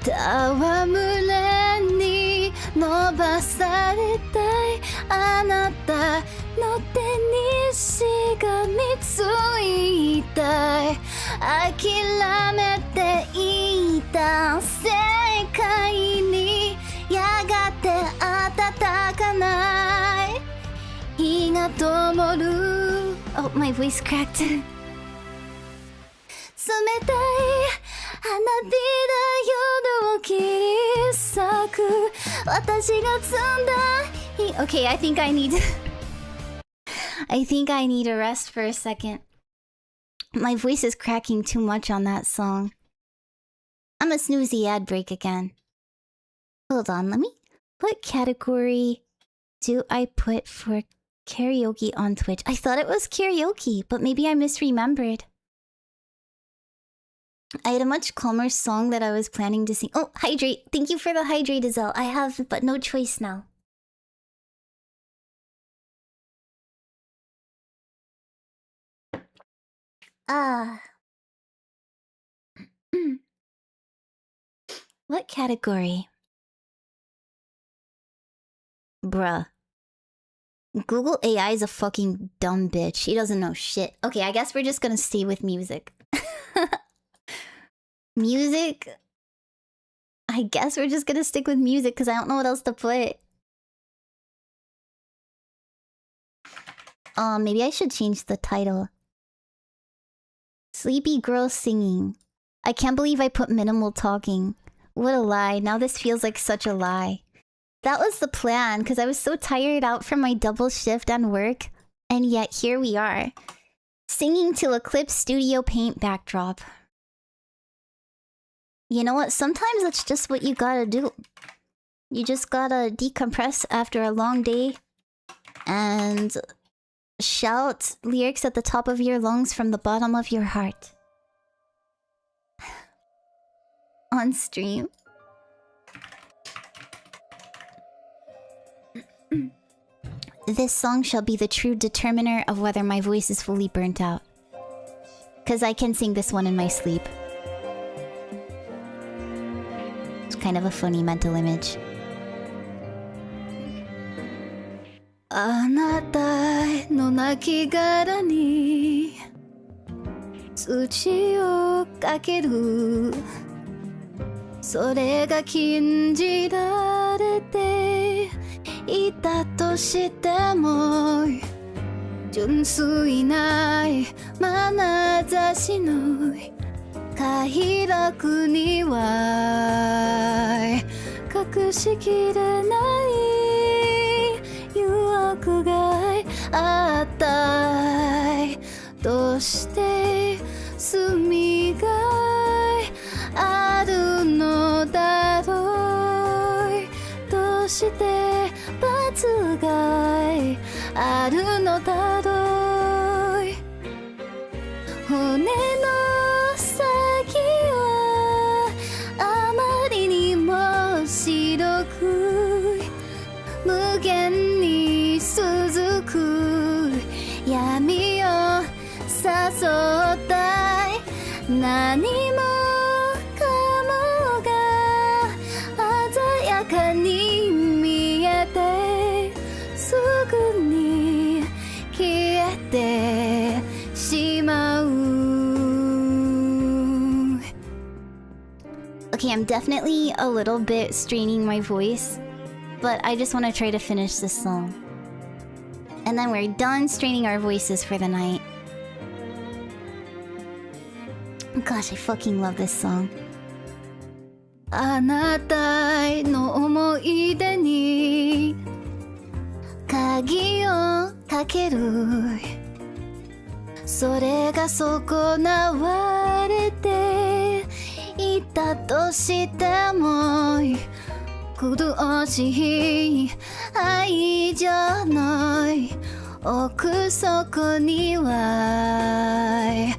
Tawamureに伸ばされたいあなたの手にしがみついたい諦めていた世界にやがて暖かない日が灯る Oh, my voice cracked 冷たい花びら夜を切り裂く私が摘んだOkay, I think I need I think I need a rest for a second. My voice is cracking too much on that song. I'm a snooze the ad break again. Hold on, let me... What category do I put for karaoke on Twitch? I thought it was karaoke, but maybe I misremembered. I had a much calmer song that I was planning to sing. Oh, hydrate. Thank you for the hydrate, Azelle. I have but no choice now. What category? Bruh. Google AI is a fucking dumb bitch. She doesn't know shit. Okay, I guess we're just gonna stay with music. Music? I guess we're just gonna stick with music because I don't know what else to put. Maybe I should change the title. Sleepy girl singing. I can't believe I put minimal talking. What a lie. Now this feels like such a lie. That was the plan because I was so tired out from my double shift and work. And yet here we are. Singing to Eclipse Studio Paint backdrop. You know what? Sometimes that's just what you gotta do. You just gotta decompress after a long day. And shout lyrics at the top of your lungs from the bottom of your heart. On stream. This song shall be the true determiner of whether my voice is fully burnt out. Cause I can sing this one in my sleep. It's kind of a funny mental image. あなたの亡骸に土をかけるそれが禁じられていたとしても純粋な眼差しの快楽には隠しきれない誘惑があったどうして罪があるのだろうどうして罰があるのだろう骨の先はあまりにも白く無限に続く闇を誘った何もかもが鮮やかに見えてすぐに消えてしまう Okay, I'm definitely a little bit straining my voice, but I just want to try to finish this song. And then we're done straining our voices for the night. Gosh, I fucking love this song. あなたの思い出に鍵をかけるそれが損なわれていたとしても苦しい愛情の奥底には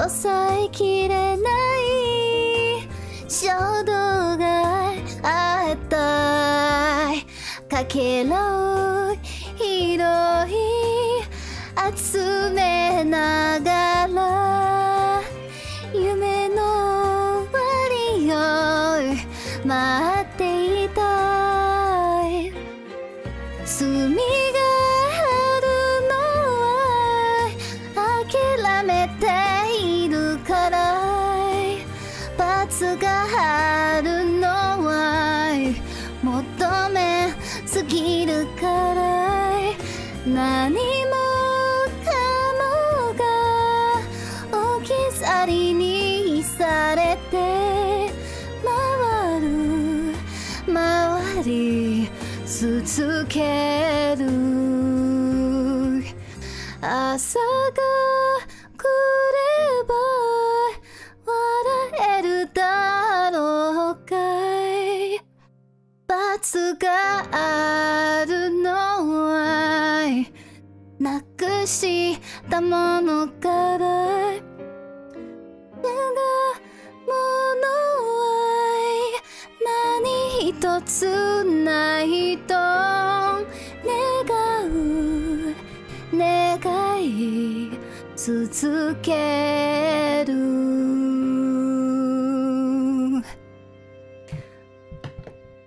抑えきれない衝動があったかけらを拾い集めながら夢の終わりを待っていたい墨があるのは諦めているから罰があるのは求めすぎるから何もかもが置き去りにされて回る回り続ける朝が来れば笑えるだろうかい罰があるのはなくしたものから我がものは何一つないと願い続ける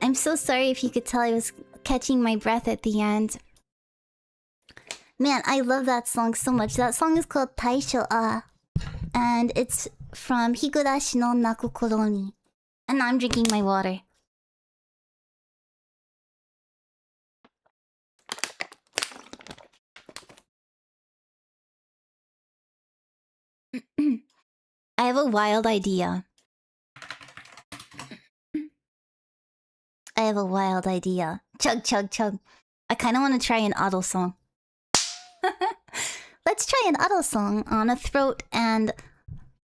I'm so sorry if you could tell I was catching my breath at the end. Man, I love that song so much. That song is called Taisho A. And it's from Higurashi no Nakokoro ni. And now I'm drinking my water. I have a wild idea. Chug, chug, chug. I kind of want to try an auto song. Let's try an auto song on a throat and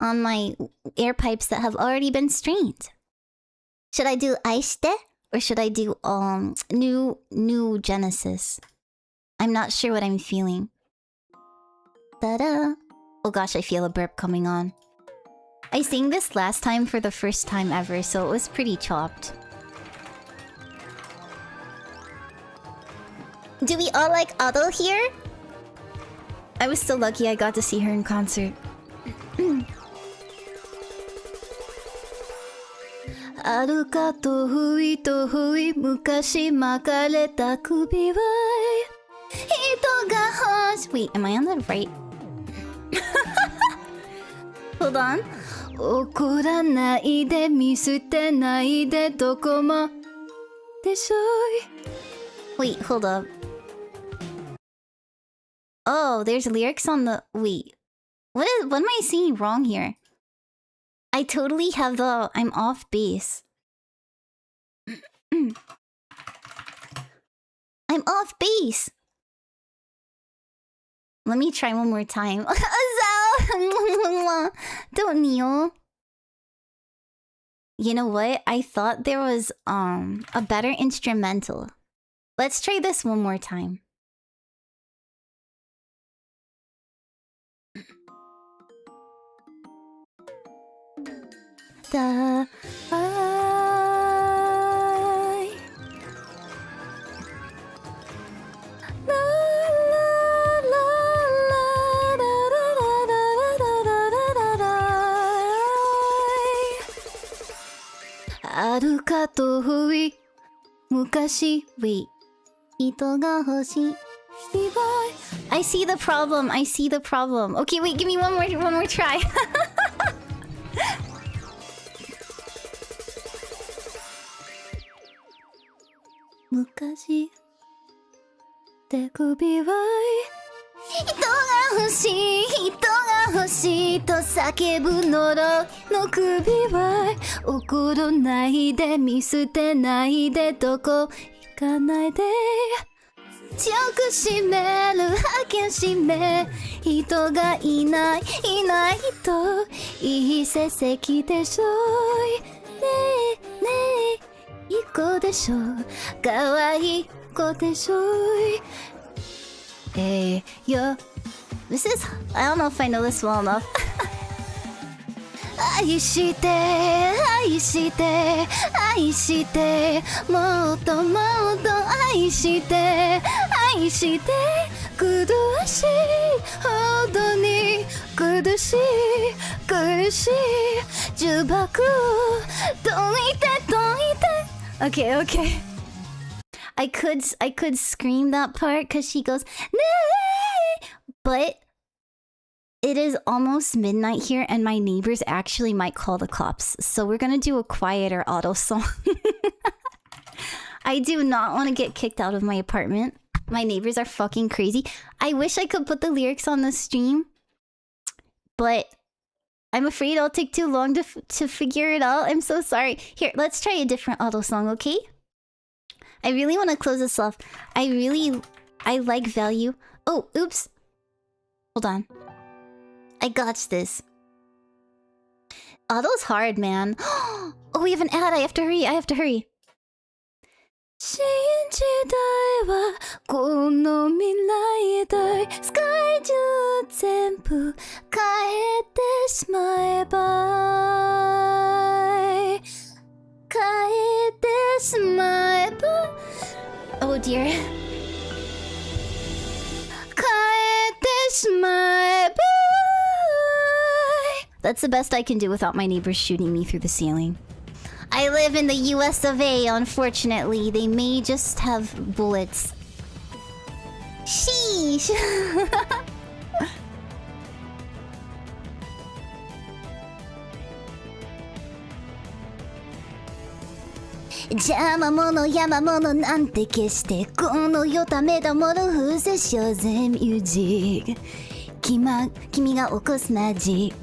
on my air pipes that have already been strained. Should I do Aishite or should I do new Genesis? I'm not sure what I'm feeling. Ta-da! Oh gosh, I feel a burp coming on. I sang this last time for the first time ever, so it was pretty chopped. Do we all like Ado here? I was so lucky I got to see her in concert. あるかとふいとふい昔巻かれた首は人が欲し Wait, am I on the right? Hold on. 怒らないで見捨てないでどこもでしょい Wait, hold up. Oh, there's lyrics on the... Wait. What am I seeing wrong here? I totally have the... I'm off base. I'm off base! Let me try one more time. Don't kneel. You know what? I thought there was a better instrumental. Let's try this one more time. Da I la la la la da da あるかとふい昔 Wait 人が欲しい I see the problem. Okay, wait, give me one more try. 昔手首は人が欲しい人が欲しいと叫ぶのの首は怒らないで見捨てないでどこ行かないで強く締める激しめ人がいないといい成績でしょいねえねえいい子でしょかわいい子でしょいHey, yo. This is... I don't know if I know this well enough. 愛して愛して愛してもっともっと愛して愛して苦しいほどに苦しい苦しい呪縛を解いて解いて Okay, okay. I could scream that part because she goes, Nay! But it is almost midnight here and my neighbors actually might call the cops. So we're gonna do a quieter auto song. I do not want to get kicked out of my apartment. My neighbors are fucking crazy. I wish I could put the lyrics on the stream, but I'm afraid it'll take too long to figure it out. I'm so sorry. Here, let's try a different auto song, okay? I really want to close this off. I like value. Oh, oops. Hold on. I got this. Auto's hard, man. Oh, we have an ad. I have to hurry. I have to hurry. 新時代はこの未来へたい世界中全部変えてしまえば変えてしまえば Oh dear 変えてしまえば That's the best I can do without my neighbors shooting me through the ceiling. I live in the US of A, unfortunately. They may just have bullets. Sheesh! Jama mono yama mono nante keshite kono yo tame da mono fuse shouzen music. Kimi ga okosu magic.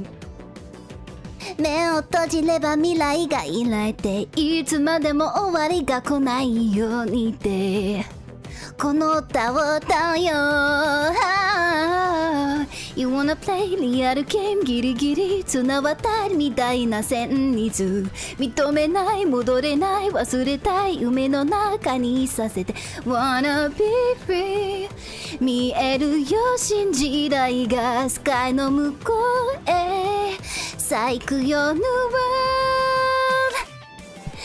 目を閉じれば未来が開いていつまでも終わりが来ないようにってこの歌を歌うよ You wanna play リアルゲームギリギリ綱渡りみたいな旋律認めない戻れない忘れたい夢の中にいさせて Wanna be free 見えるよ新時代がスカイの向こうへ咲くよ New World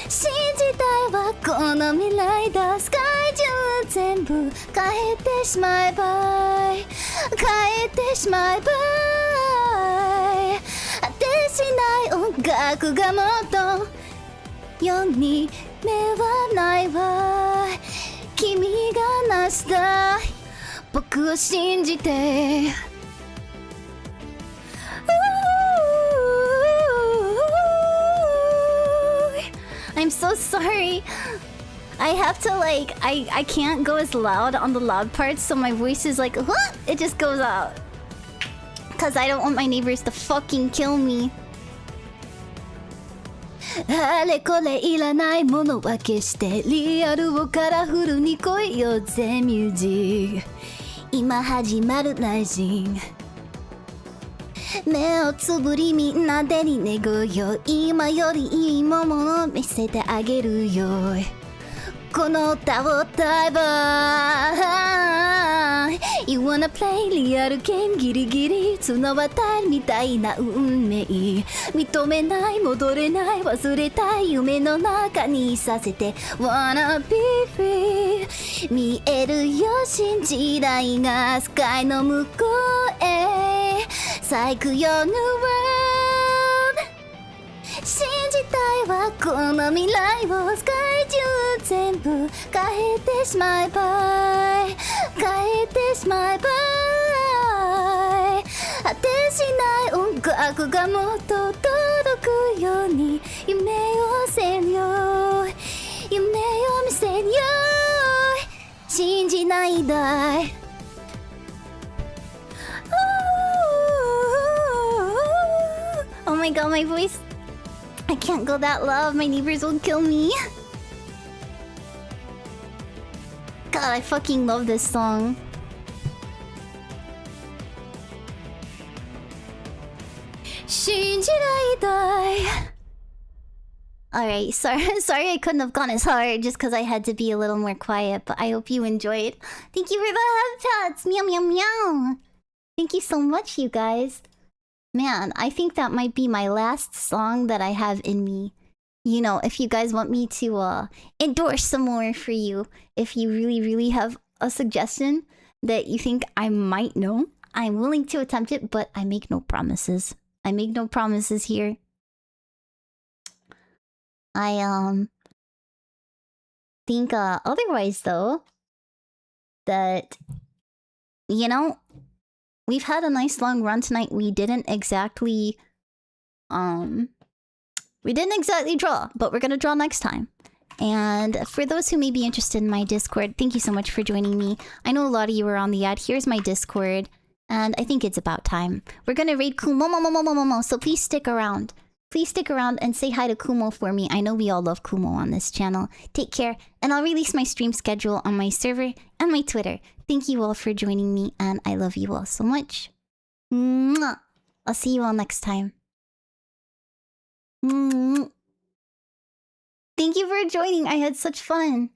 新時代はこの未来だ世界中全部変えてしまえば変えてしまえば果てしない音楽がもっと世に目はないわ君がなした僕を信じてI'm so sorry. I have to like, I can't go as loud on the loud parts, so my voice is like, what? It just goes out. Cause I don't want my neighbors to fucking kill me. あれこれいらないものは消してリアルをカラフルに来いよぜミュージック今始まるライジング目をつぶりみんなでに願うよ今よりいいものを見せてあげるよこの歌を歌えば You wanna play リアルゲームギリギリ綱渡りみたいな運命認めない戻れない忘れたい夢の中にいさせて Wanna be free 見えるよ新時代がスカイの向こうへ咲くよ New World 新時代はこの未来を世界中全部変えてしまえば変えてしまえば果てしない音楽がもっと届くように夢をせんよ夢を見せんよ信じないだいOh my god, my voice. I can't go that loud. My neighbors will kill me. God, I fucking love this song. Alright, sorry I couldn't have gone as hard just because I had to be a little more quiet, but I hope you enjoyed. Thank you for the habitats! Meow meow meow! Thank you so much, you guys. Man, I think that might be my last song that I have in me. You know, if you guys want me to endorse some more for you, if you really, really have a suggestion that you think I might know, I'm willing to attempt it, but I make no promises. I make no promises here. I think otherwise though that you know, we've had a nice long run tonight. We didn't exactly draw, but we're gonna draw next time. And for those who may be interested in my Discord, thank you so much for joining me. I know a lot of you were on the ad. Here's my Discord, and I think it's about time. We're gonna raid Kumo, so please stick around. Please stick around and say hi to Kumo for me. I know we all love Kumo on this channel. Take care, and I'll release my stream schedule on my server and my Twitter. Thank you all for joining me, and I love you all so much. Mwah! I'll see you all next time. Mwah! Thank you for joining. I had such fun.